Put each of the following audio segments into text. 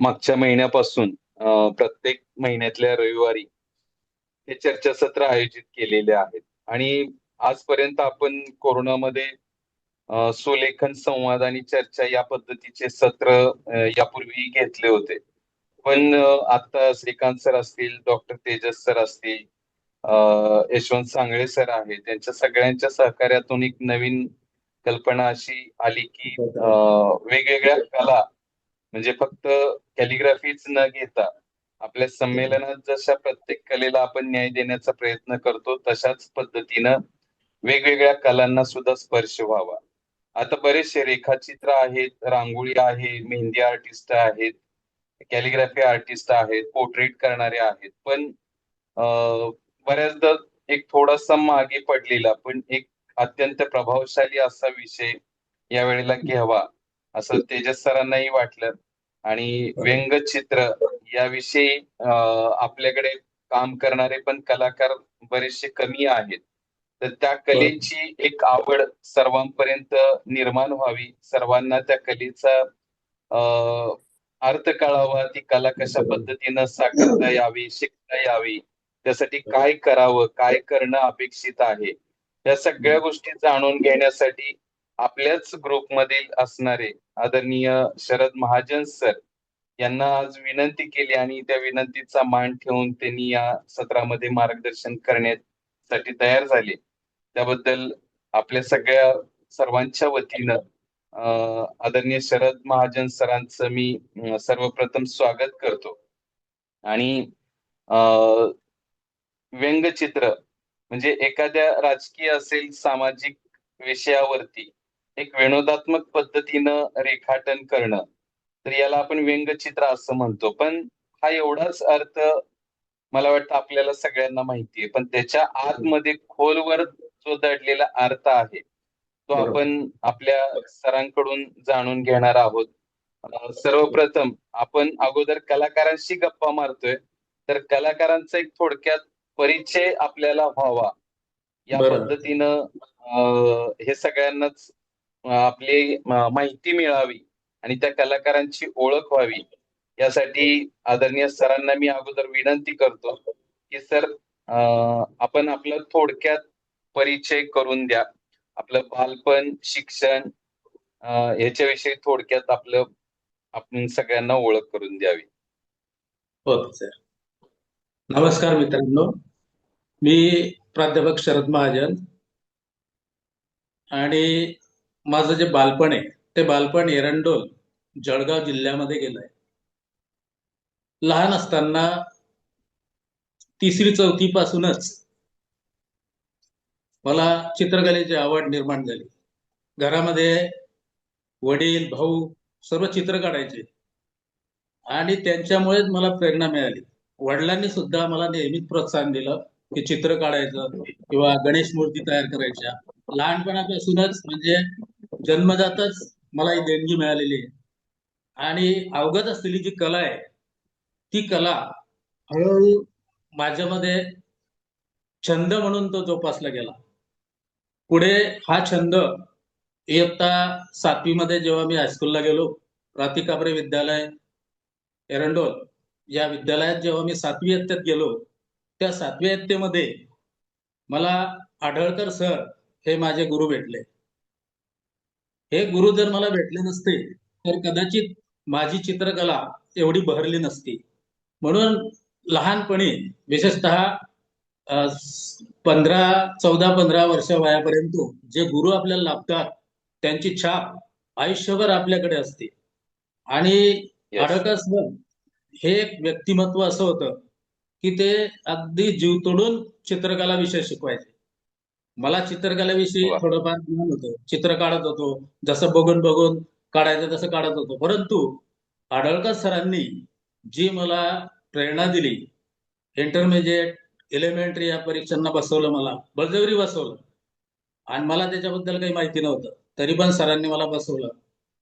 मागच्या महिन्यापासून प्रत्येक महिन्यातल्या रविवारी हे चर्चासत्र आयोजित केलेले आहेत आणि आजपर्यंत आपण कोरोनामध्ये सुलेखन संवाद आणि चर्चा या पद्धतीचे सत्र यापूर्वी घेतले होते. पण आता श्रीकांत सर असतील, डॉक्टर तेजस सर असतील, यशवंत सांगळे सर आहेत, त्यांच्या सगळ्यांच्या सहकार्यातून एक नवीन कल्पना अशी आली की वेगवेगळ्या कला म्हणजे फक्त कॅलिग्राफीच न घेता आपल्या संमेलनात जशा प्रत्येक कलेला आपण न्याय देण्याचा प्रयत्न करतो तशाच पद्धतीनं वेगवेगळ्या कलांना सुद्धा स्पर्श व्हावा. आता बरेचसे रेखाचित्र आहेत, रांगोळी आहे, मेहंदी आर्टिस्ट आहेत, कॅलिग्राफी आर्टिस्ट आहेत, पोर्ट्रेट करणारे आहेत. पण बऱ्याचदा एक थोडासा मागे पडलेला पण एक अत्यंत प्रभावशाली असा विषय या वेळेला घ्यावा असं तेजस सरांनाही वाटलं आणि व्यंगचित्र याविषयी आपल्याकडे काम करणारे पण कलाकार बरेचसे कमी आहेत. तर त्या कलेची एक आवड सर्वांपर्यंत निर्माण व्हावी, सर्वांना त्या कलेचा अर्थ कळावा, ती कला कशा पद्धतीनं साकारता यावी, शिकता यावी, त्यासाठी काय करावं, काय करणं अपेक्षित आहे, या सगळ्या गोष्टी जाणून घेण्यासाठी आपल्याच ग्रुपमधील असणारे आदरणीय शरद महाजन सर यांना आज विनंती केली आणि त्या विनंतीचा मान ठेवून त्यांनी या सत्रामध्ये मार्गदर्शन करण्यासाठी तयार झाले. त्याबद्दल आपल्या सगळ्या सर्वांच्या वतीनं आदरणीय शरद महाजन सरांचं मी सर्वप्रथम स्वागत करतो. आणि व्यंगचित्र म्हणजे एखाद्या राजकीय असेल सामाजिक विषयावरती एक विनोदात्मक पद्धतीनं रेखाटन करणं, तर याला आपण व्यंगचित्र असं म्हणतो. पण हा एवढाच अर्थ मला वाटतं आपल्याला सगळ्यांना माहितीये, पण त्याच्या आतमध्ये खोलवर जो दडलेला अर्थ आहे तो आपण आपल्या सरांकडून जाणून घेणार आहोत. सर्वप्रथम आपण अगोदर कलाकारांशी गप्पा मारतोय, तर कलाकारांचा एक थोडक्यात परिचय आपल्याला व्हावा या पद्धतीनं हे सगळ्यांनाच आपली माहिती मिळावी आणि त्या कलाकारांची ओळख व्हावी यासाठी आदरणीय सरांना मी अगोदर विनंती करतो की सर आपण आपला थोडक्यात परिचय करून द्या. आपलं बालपण, शिक्षण याच्याविषयी थोडक्यात आपण सगळ्यांना ओळख करून द्यावी. हो सर. नमस्कार मित्रांनो, मी प्राध्यापक शरद महाजन आणि माझं जे बालपण आहे ते बालपण एरंडोल जळगाव जिल्ह्यामध्ये गेलंय. लहान असताना 3री-4थी पासूनच मला चित्रकलेची आवड निर्माण झाली. घरामध्ये वडील, भाऊ सर्व चित्र काढायचे आणि त्यांच्यामुळेच मला प्रेरणा मिळाली. वडिलांनी सुद्धा मला नेहमीच प्रोत्साहन दिलं की चित्र काढायचं किंवा गणेश मूर्ती तयार करायच्या. लहानपणापासूनच म्हणजे जन्मजातच मला ही देणगी मिळालेली आहे आणि अवगत असलेली जी कला आहे ती कला हळूहळू माझ्यामध्ये छंद म्हणून तो जोपासला गेला. पुढे हा छंद इयत्ता 7वी मध्ये जेव्हा मी हायस्कूलला गेलो, प्राती काबरे विद्यालय एरंडोल या विद्यालयात जेव्हा मी 7वी इयत्तेत गेलो, त्या 7वी इयत्तेमध्ये मला आढळकर सर हे माझे गुरु भेटले. हे गुरु जर मला भेटले नसते तर कदाचित माझी चित्रकला एवढी बहरली नसती. म्हणून लहानपणी विशेषतः 14-15 वर्ष वयापर्यंत जे गुरु आपल्याला लाभतात त्यांची छाप आयुष्यभर आपल्याकडे असते. आणि आढळकर सर हे एक व्यक्तिमत्व असं होतं की ते अगदी जीव तोडून चित्रकला विषय शिकवायचे. मला चित्रकलेविषयी थोडंफार ज्ञान होतं, चित्र काढत होतो, जसं बघून बघून काढायचं तसं काढत होतो. परंतु आढळकर सरांनी जी मला प्रेरणा दिली, इंटरमिजिएट, एलिमेंटरी या परीक्षांना बसवलं, मला बळजबरी बसवलं आणि मला त्याच्याबद्दल काही माहिती नव्हतं, तरी पण सरांनी मला बसवलं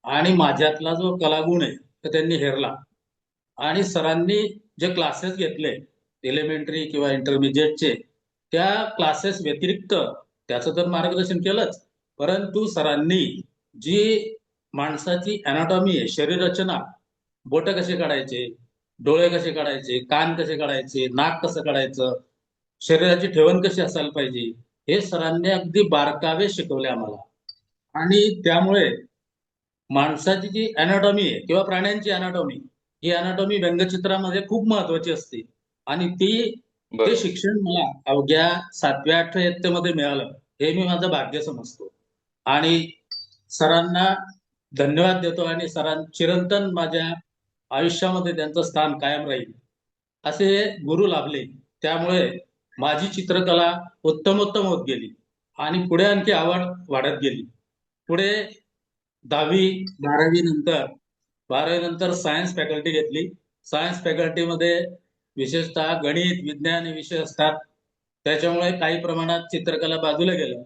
आणि माझ्यातला जो कलागुण आहे तो त्यांनी हेरला. आणि सरांनी जे क्लासेस घेतले एलिमेंटरी किंवा इंटरमिजिएटचे, त्या क्लासेस व्यतिरिक्त त्याचं तर मार्गदर्शन केलंच, परंतु सरांनी जी माणसाची अनाटॉमी आहे, शरीर रचना बोट कसे काढायचे, डोळे कसे काढायचे, कान कसे काढायचे, नाक कसं काढायचं, शरीराची ठेवण कशी असायला पाहिजे, हे सरांनी अगदी बारकावे शिकवले आम्हाला. आणि त्यामुळे माणसाची जी अनाटॉमी आहे किंवा प्राण्यांची अनाटॉमी, ही अनाटॉमी व्यंगचित्रामध्ये खूप महत्वाची असते. आणि ते बरोबर. शिक्षण मला अवघ्या 7व्या-8व्या इयत्तेमध्ये मिळालं, हे मी माझं भाग्य समजतो. आणि सरांना धन्यवाद देतो आणि चिरंतन माझ्या आयुष्यामध्ये त्यांचं स्थान कायम राहील. असे गुरु लाभले. त्यामुळे माझी चित्रकला उत्तमोत्तम होत गेली आणि पुढे आणखी आवड वाढत गेली. पुढे 10वी 12वी नंतर सायन्स फॅकल्टी घेतली. सायन्स फॅकल्टीमध्ये विशेषतः गणित, विज्ञान हे विषय असतात. त्याच्यामुळे काही प्रमाणात चित्रकला बाजूला गेलं.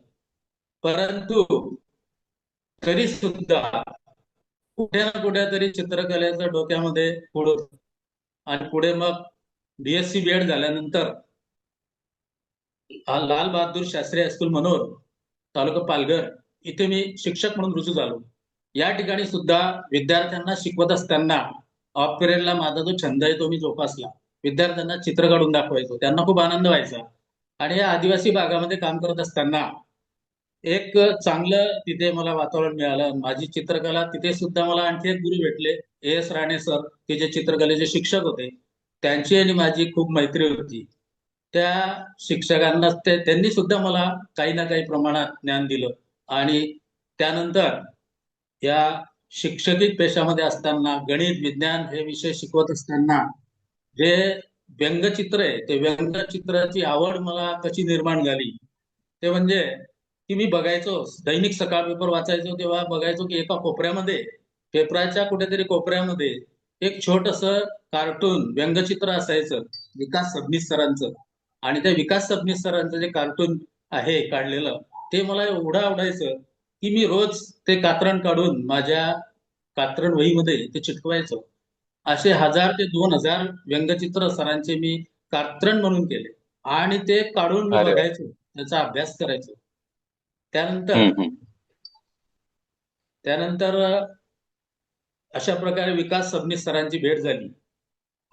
परंतु तरी सुद्धा कुठे ना कुठेतरी चित्रकलेचं डोक्यामध्ये पुढं होतं. आणि पुढे मग BSc B.Ed झाल्यानंतर लाल बहादूर शास्त्री हायस्कूल मनोर, तालुका पालघर इथे मी शिक्षक म्हणून रुजू झालो. या ठिकाणी सुद्धा विद्यार्थ्यांना शिकवत असताना ऑफ पिरियडला माझा जो छंद आहे तो मी जोपासला. विद्यार्थ्यांना चित्र काढून दाखवायचो. त्यांना खूप आनंद व्हायचा. आणि या आदिवासी भागामध्ये काम करत असताना एक चांगलं तिथे मला वातावरण मिळालं. माझी चित्रकला तिथे सुद्धा मला आणखी एक गुरु भेटले, A.S. राणे सर, ते जे चित्रकलेचे शिक्षक होते. त्यांची आणि माझी खूप मैत्री होती. त्या शिक्षकांना त्यांनी सुद्धा मला काही ना काही प्रमाणात ज्ञान दिलं. आणि त्यानंतर या शिक्षकी पेशामध्ये असताना गणित, विज्ञान हे विषय शिकवत असताना जे व्यंगचित्र आहे, ते व्यंगचित्राची आवड मला कशी निर्माण झाली, ते म्हणजे की मी बघायचो, दैनिक सकाळ पेपर वाचायचो तेव्हा बघायचो की एका कोपऱ्यामध्ये, पेपराच्या कुठेतरी कोपऱ्यामध्ये एक छोटस कार्टून व्यंगचित्र असायचं विकास सबनीस सरांचं. आणि त्या विकास सबनीस सरांचं जे कार्टून आहे काढलेलं, ते मला एवढं आवडायचं की मी रोज ते कात्रण काढून माझ्या कात्रण वहीमध्ये ते चिटकवायचो. असे 1000 ते 2000 व्यंगचित्र सरांचे मी कात्रण म्हणून केले. आणि ते काढून मी अरे वा. बघायचो, त्याचा अभ्यास करायचो. त्यानंतर हम्म. त्यानंतर अशा प्रकारे विकास सबनीस सरांची भेट झाली.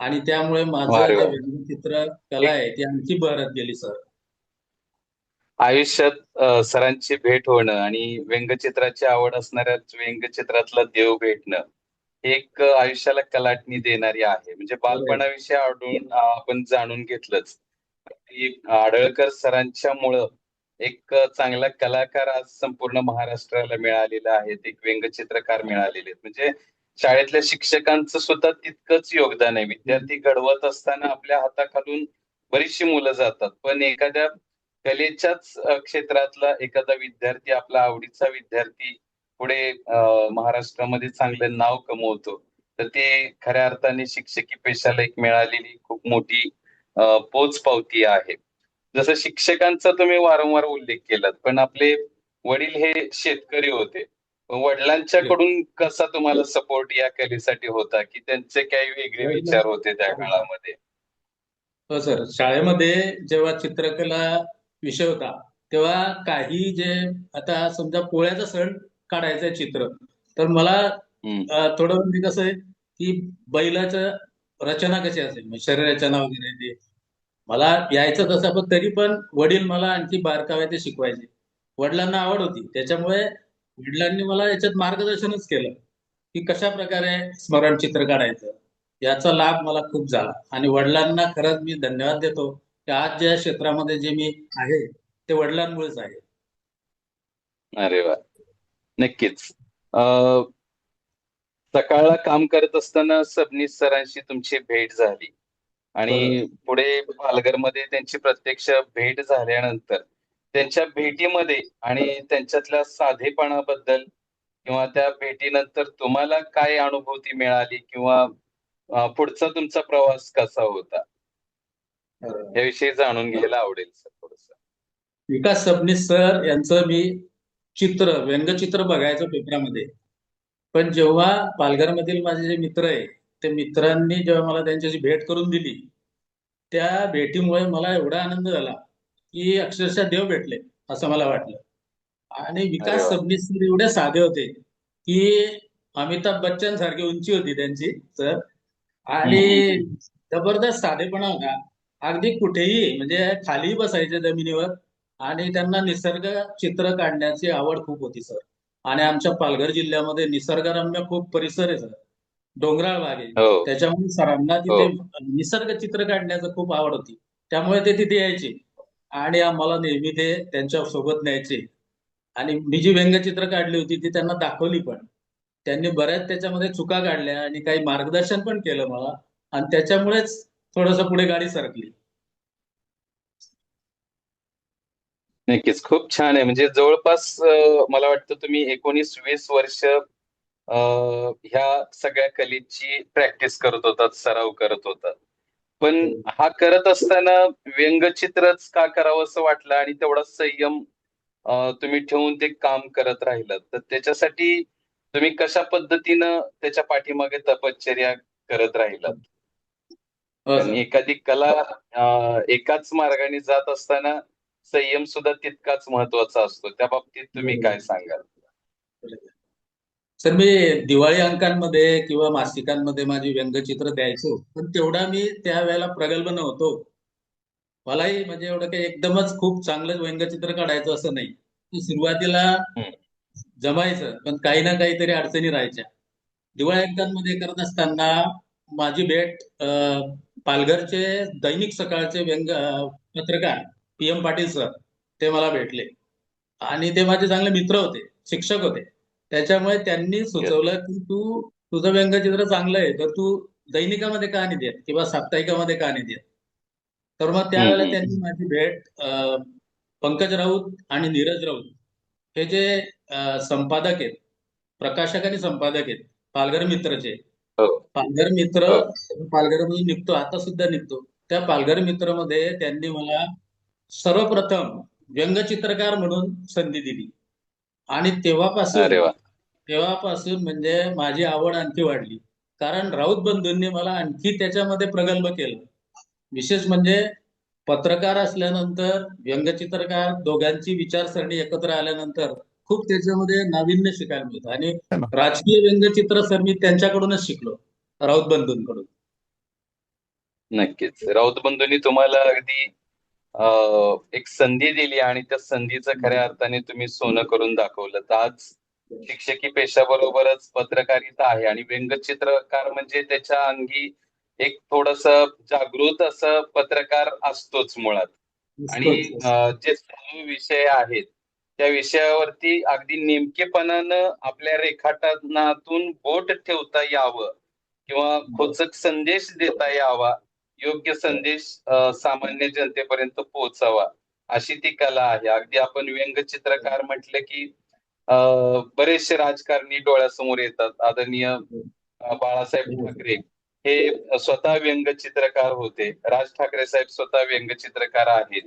आणि त्यामुळे माझं अरे जे वा. व्यंगचित्र कला एक आहे ती आणखी बहरत गेली सर. आयुष्यात सरांची भेट होणं आणि व्यंगचित्राची आवड असणाऱ्या व्यंगचित्रातला देव भेटणं, हे एक आयुष्याला कलाटणी देणारी आहे. म्हणजे बरोबर. बालपणाविषयी आढळून आपण जाणून घेतलंच. की आडळकर सरांच्यामुळं एक चांगला कलाकार आज संपूर्ण महाराष्ट्राला मिळालेला आहे. एक व्यंगचित्रकार मिळालेले आहेत. म्हणजे शाळेतल्या शिक्षकांचं सुद्धा तितकंच योगदान आहे. विद्यार्थी घडवत असताना आपल्या हाताखालून बरीचशी मुलं जातात, पण एखाद्या कलेच्याच क्षेत्रातला एखादा विद्यार्थी, आपला आवडीचा विद्यार्थी पुढे महाराष्ट्रामध्ये चांगलं नाव कमवतो, तर ते खऱ्या अर्थाने शिक्षकी पेशाला एक मिळालेली खूप मोठी पोचपावती आहे. जसं शिक्षकांचा तुम्ही वारंवार उल्लेख केलात, पण आपले वडील हे शेतकरी होते. वडिलांच्याकडून कसा तुम्हाला सपोर्ट या कलेसाठी होता, की त्यांचे काही वेगळे विचार होते त्या काळामध्ये? हो सर, शाळेमध्ये जेव्हा चित्रकला विषय होता तेव्हा काही जे, आता समजा पोळ्याचा सण काढायचं आहे चित्र, तर मला हम्म. थोडं म्हणजे कसं आहे की बैलाचं रचना कशी असेल, म्हणजे शरीर रचना वगैरे ते मला यायचं तसं, पण तरी पण वडील मला आणखी बारकावे ते शिकवायचे. वडिलांना आवड होती, त्याच्यामुळे वडिलांनी मला याच्यात मार्गदर्शनच केलं की कशा प्रकारे स्मरण चित्र काढायचं. याचा लाभ मला खूप झाला आणि वडिलांना खरंच मी धन्यवाद देतो की आज ज्या क्षेत्रामध्ये जे मी आहे ते वडिलांमुळेच आहे. अरे वा. नक्कीच. सकाळला काम करत असताना सबनीस सरांशी तुमची भेट झाली बरोबर. आणि पुढे पालघरमध्ये त्यांची प्रत्यक्ष भेट झाल्यानंतर त्यांच्या भेटीमध्ये आणि त्यांच्यातल्या साधेपणाबद्दल किंवा त्या भेटीनंतर तुम्हाला काय अनुभूती मिळाली, किंवा पुढचा तुमचा प्रवास कसा होता, याविषयी जाणून घ्यायला आवडेल सर थोडस. विकास सबनीस सर यांचं मी व्यंगचित्र बघायचो पेपरामध्ये. पण जेव्हा पालघरमधील माझे जे मित्र आहे, ते मित्रांनी जेव्हा मला त्यांच्याशी भेट करून दिली, त्या भेटीमुळे मला एवढा आनंद झाला की अक्षरशः देव भेटले असं मला वाटलं. आणि अरे विकास वा. सबनीस सर एवढे साधे होते की अमिताभ बच्चन सारखी उंची होती त्यांची सर. हम्म, आणि हम्म, हम्म. जबरदस्त साधेपणा होता. अगदी कुठेही म्हणजे खाली बसायचे जमिनीवर. आणि त्यांना निसर्ग चित्र काढण्याची आवड खूप होती सर. आणि आमच्या पालघर जिल्ह्यामध्ये निसर्गरम्य खूप परिसर आहे सर. डोंगराळ भाग आहे. हो त्याच्यामुळे सरांना हो तिथे निसर्ग चित्र काढण्याचं खूप आवड होती. त्यामुळे ते तिथे यायचे आणि आम्हाला नेहमी ते त्यांच्या सोबत न्यायचे. आणि मी जी व्यंगचित्र काढली होती ती त्यांना दाखवली पण. त्यांनी बऱ्याच त्याच्यामध्ये चुका काढल्या आणि काही मार्गदर्शन पण केलं मला. आणि त्याच्यामुळेच थोडंसं पुढे गाडी सरकली. नक्कीच खूप छान आहे. म्हणजे जवळपास मला वाटतं तुम्ही 19-20 वर्ष ह्या सगळ्या कलेची प्रॅक्टिस करत होतात, सराव करत होतात. पण हा करत असताना व्यंगचित्रच का करावं असं वाटलं आणि तेवढा संयम तुम्ही ठेवून ते काम करत राहिलात. तर त्याच्यासाठी तुम्ही कशा पद्धतीनं त्याच्या पाठीमागे तपश्चर्या करत राहिलात? हो कारण सर. एखादी कला एकाच मार्गाने जात असताना संयम सुद्धा तितकाच महत्वाचा असतो. त्या बाबतीत तुम्ही काय सांगाल? सर मी दिवाळी अंकांमध्ये किंवा मासिकांमध्ये माझी व्यंगचित्र द्यायचो. पण तेवढा मी त्यावेळेला प्रगल्भ नव्हतो. मलाही म्हणजे एवढं काही एकदमच खूप चांगलं व्यंगचित्र काढायचं असं नाही. सुरुवातीला हं, जमायचं, पण काही ना काहीतरी अडचणी राहायच्या. दिवाळी अंकांमध्ये करत असताना माझी भेट पालघरचे दैनिक सकाळचे पत्रकार PM पाटील सर ते मला भेटले. आणि ते माझे चांगले मित्र होते, शिक्षक होते. त्याच्यामुळे त्यांनी येस. सुचवलं, की तुझं व्यंगचित्र चांगलं आहे, तर तू दैनिकामध्ये का नाही देत किंवा साप्ताहिकामध्ये का नाही देत? तर मग हं, त्यावेळेला हं, त्यांनी हं. माझी भेट पंकज राऊत आणि नीरज राऊत हे जे संपादक आहेत, प्रकाशक आणि संपादक आहेत, पालघर मित्रचे. हो, पालघर मित्र हो. पालघरमध्ये निघतो, आता सुद्धा निघतो. त्या पालघर मित्रमध्ये त्यांनी मला सर्वप्रथम व्यंगचित्रकार म्हणून संधी दिली. आणि अरे वाह! तेव्हापासून म्हणजे माझी आवड आणखी वाढली. कारण राऊत बंधूंनी मला आणखी त्याच्यामध्ये प्रगल्भ केलं. विशेष म्हणजे पत्रकार असल्यानंतर व्यंगचित्रकार दोघांची विचारसरणी एकत्र आल्यानंतर खूप त्याच्यामध्ये नाविन्य शिकायला मिळतं. आणि है ना? राजकीय व्यंगचित्र सर मी त्यांच्याकडूनच शिकलो, राऊत बंधूंकडून. नक्कीच. राऊत बंधूंनी तुम्हाला अगदी एक संधी दिली आणि त्या संधीचं खऱ्या अर्थाने तुम्ही सोनं करून दाखवलं. तर आज शिक्षकी पेशाबरोबरच पत्रकारिता आहे आणि व्यंगचित्रकार म्हणजे त्याच्या अंगी एक थोडंसं जागृत असं पत्रकार असतोच मुळात. आणि असतोच. जे चालू विषय आहेत, त्या विषयावरती अगदी नेमकेपणानं आपल्या रेखाटनातून बोट ठेवता यावं किंवा खोचक संदेश देता यावा, योग्य संदेश सामान्य जनतेपर्यंत पोहोचावा, अशी ती कला आहे. अगदी आपण व्यंगचित्रकार म्हटलं की बरेचसे राजकारणी डोळ्यासमोर येतात. आदरणीय बाळासाहेब ठाकरे हे स्वतः व्यंगचित्रकार होते. राज ठाकरे साहेब स्वतः व्यंगचित्रकार आहेत.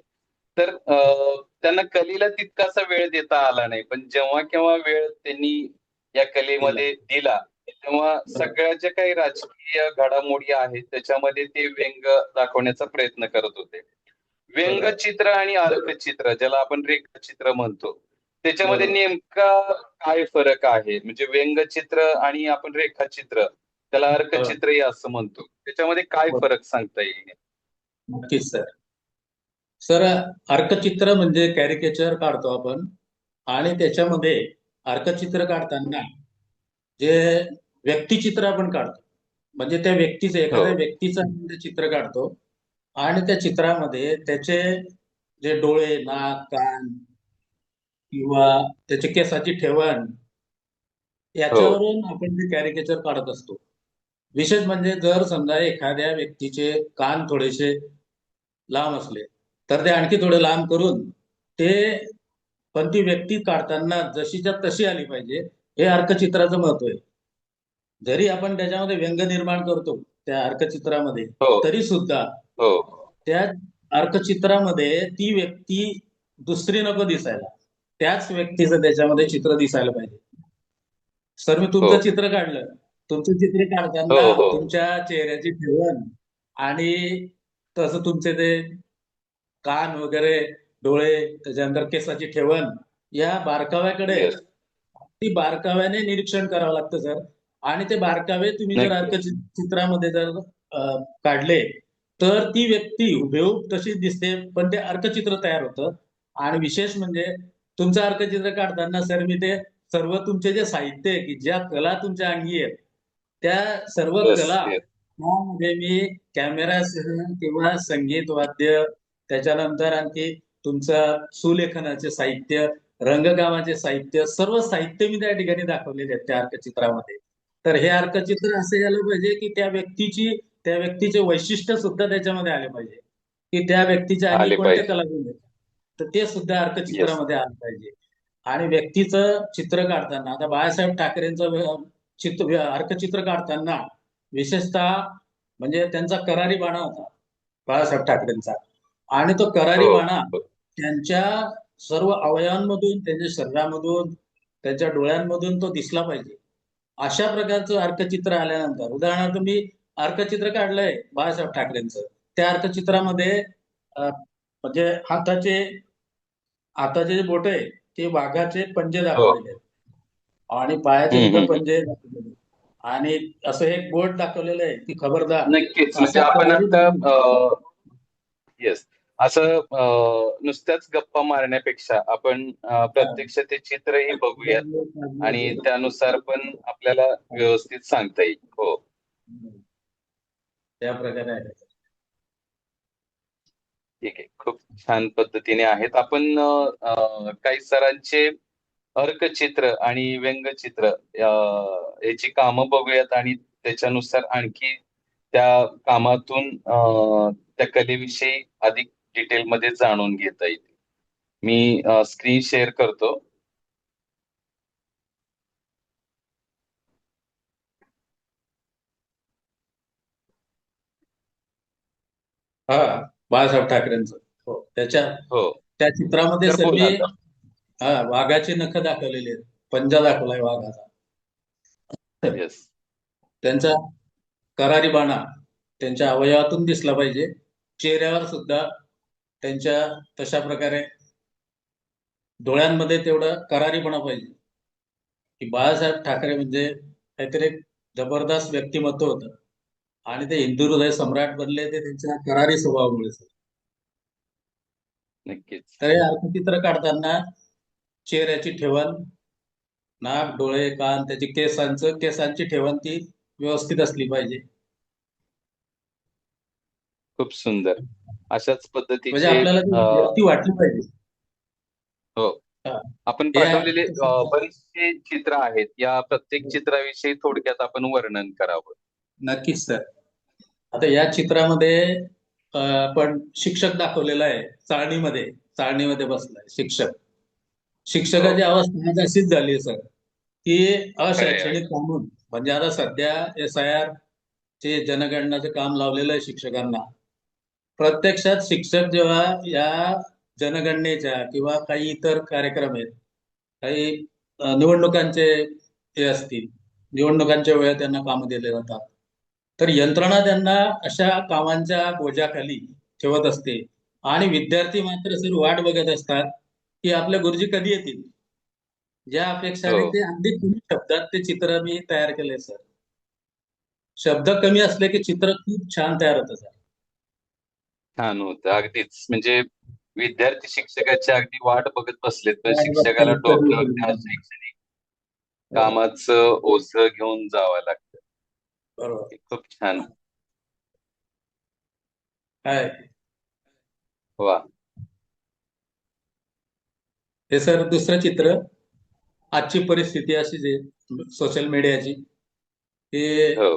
तर त्यांना कलेला तितकासा वेळ देता आला नाही. पण जेव्हा केव्हा वेळ त्यांनी या कलेमध्ये दिला, तेव्हा सगळ्या ज्या काही राजकीय घडामोडी आहेत त्याच्यामध्ये ते व्यंग दाखवण्याचा प्रयत्न करत होते. व्यंगचित्र आणि अर्कचित्र ज्याला आपण रेखाचित्र म्हणतो, त्याच्यामध्ये बरोबर. नेमका काय फरक आहे? म्हणजे व्यंगचित्र आणि आपण रेखाचित्र त्याला अर्कचित्रही असं म्हणतो. त्याच्यामध्ये काय फरक सांगता येईल? नक्कीच सर. सर, अर्कचित्र म्हणजे कॅरिकेचर काढतो आपण. आणि त्याच्यामध्ये अर्कचित्र काढताना जे व्यक्तिचित्र आपण काढतो. म्हणजे त्या व्यक्तीचं, हो, एखाद्या व्यक्तीचं आपण ते चित्र काढतो. आणि त्या चित्रामध्ये त्याचे जे डोळे, नाक, कान किंवा त्याची केसाची ठेवण हो. याच्यावरून आपण ते कॅरिकेचर काढत असतो. विशेष म्हणजे जर समजा एखाद्या व्यक्तीचे कान थोडेसे लांब असले, तर ते आणखी थोडे लांब करून ते, पण ती व्यक्ती काढताना जशीच्या तशी आली पाहिजे, हे अर्कचित्राचं महत्व आहे. जरी आपण त्याच्यामध्ये व्यंग निर्माण करतो त्या अर्कचित्रामध्ये, हो, तरी सुद्धा हो, त्या अर्कचित्रामध्ये ती व्यक्ती दुसरी नको दिसायला. त्याच व्यक्तीचं त्याच्यामध्ये चित्र दिसायला पाहिजे. सर मी हो, तुमचं चित्र काढलं. तुमचं चित्र हो, काढताना हो. तुमच्या चेहऱ्याची ठेवण आणि तसं तुमचे ते कान वगैरे, डोळे, त्याच्यानंतर केसाची ठेवण, या बारकाव्याकडे येस. अगदी बारकाव्याने निरीक्षण करावं लागतं सर. आणि ते बारकावे तुम्ही जर नक्की. चित्रामध्ये जर काढले तर ती व्यक्ती हुबेहूब तशीच दिसते, पण ते अर्कचित्र तयार होतं. आणि विशेष म्हणजे तुमचं अर्कचित्र काढताना सर मी ते सर्व तुमचे जे साहित्य आहे की ज्या कला तुमच्या अंगी आहेत त्या सर्व येस, कला येस. त्यामध्ये मी कॅमेरासह किंवा संगीत वाद्य, त्याच्यानंतर आणखी तुमचं सुलेखनाचे साहित्य, रंगकामाचे साहित्य, सर्व साहित्य मी त्या ठिकाणी दाखवलेले आहेत त्या अर्कचित्रामध्ये. तर हे अर्कचित्र असं यायला पाहिजे की त्या व्यक्तीचे वैशिष्ट्य सुद्धा त्याच्यामध्ये आले पाहिजे, की त्या व्यक्तीच्या अंगी आले कोणते पाहिजे. कलागुण आहेत. तर ते सुद्धा येस. अर्कचित्रामध्ये आलं पाहिजे. आणि व्यक्तीचं चित्र काढताना आता बाळासाहेब ठाकरेंचं अर्कचित्र काढताना विशेषतः म्हणजे त्यांचा करारी बाणा होता बाळासाहेब ठाकरेंचा. आणि तो हो, करारी बाणा हो. त्यांच्या सर्व अवयवांमधून, त्यांच्या शरीरामधून, त्यांच्या डोळ्यांमधून तो दिसला पाहिजे. अशा प्रकारचं अर्कचित्र आल्यानंतर उदाहरणार्थ मी अर्कचित्र काढलंय बाळासाहेब ठाकरेंचं. त्या अर्कचित्रामध्ये म्हणजे हाताचे जे बोट आहे ते वाघाचे पंजे हो. दाखवलेले आहेत आणि पायाचे हम्म, सुद्धा हम्म, हम्म. पंजे दाखवलेले आहेत. आणि असं एक बोट दाखवलेलं आहे की खबरदार. नक्कीच. म्हणजे अशा आपण करारी आता येस, असं नुसत्याच गप्पा मारण्यापेक्षा आपण प्रत्यक्ष ते चित्रही बघूयात आणि त्यानुसार पण आपल्याला व्यवस्थित सांगता येईल. हो. त्या प्रकारे आहे. ठीक आहे. खूप छान पद्धतीने आहेत. आपण काही सरांचे अर्कचित्र आणि व्यंगचित्र याची कामं बघूयात आणि त्याच्यानुसार आणखी त्या कामातून त्या कलेविषयी अधिक डिटेलमध्ये जाणून घेता येईल. मी स्क्रीन शेअर करतो. हा, बाळासाहेब ठाकरेंचं. हो, हो. त्या चित्रामध्ये तर सर बोला मी आता. वाघाचे नख दाखवलेले आहेत, पंजा दाखवलाय वाघाचा. येस. त्यांचा करारी बाणा त्यांच्या अवयवातून दिसला पाहिजे. चेहऱ्यावर सुद्धा त्यांच्या तशा प्रकारे डोळ्यांमध्ये तेवढं करारीपणा पाहिजे, की बाळासाहेब ठाकरे म्हणजे काहीतरी एक जबरदस्त व्यक्तिमत्व होतं. आणि ते हिंदू हृदय सम्राट बनले ते त्यांच्या करारी स्वभावामुळे. नक्कीच. तर हे अर्कचित्र काढताना चेहऱ्याची ठेवण, नाक, डोळे, कान, त्याची केसांची ठेवण ती व्यवस्थित असली पाहिजे. खूप सुंदर. अशाच म्हणजे पद्धतीचे आपल्याला ती व्यक्ती वाटली पाहिजे. हो. हा. आपण हे पाठवलेले बरेचसे चित्र आहेत. या प्रत्येक चित्राविषयी थोडक्यात आपण वर्णन करावं. नक्कीच सर. आता या चित्रामध्ये आपण शिक्षक दाखवलेला आहे चाळणीमध्ये बसलाय शिक्षक. हो. शिक्षकाची अवस्था आज अशीच झाली आहे सर, की खरंय. अशैक्षणिक कानून म्हणजे आता सध्या SIR चे जनगणनाचं काम लावलेलं आहे शिक्षकांना. प्रत्यक्षात शिक्षक जेव्हा या जनगणनेच्या किंवा काही इतर कार्यक्रम आहेत, काही निवडणुकांचे हे असतील, निवडणुकांच्या वेळेला त्यांना कामं दिले जातात. तर यंत्रणा त्यांना अशा कामांच्या बोजाखाली ठेवत असते आणि विद्यार्थी मात्र सर वाट बघत असतात की आपल्या गुरुजी कधी येतील. ज्या हो. अपेक्षाने ते अगदी कमी शब्दात ते चित्र मी तयार केलंय सर. शब्द कमी असले की चित्र खूप छान तयार होतं सर. छान होतं. अगदीच. म्हणजे विद्यार्थी शिक्षकाची अगदी वाट बघत बसलेत. तर वाट शिक्षकाला बघतायत कधी डोक्यावर येतील त्या म्हणून. शैक्षणिक हो, कामाचं ओझं घेऊन जावं लागतं. बरोबर. खूप छान. काय वा. हे सर दुसरं चित्र. आजची परिस्थिती अशीच आहे सोशल मीडियाची, की हो.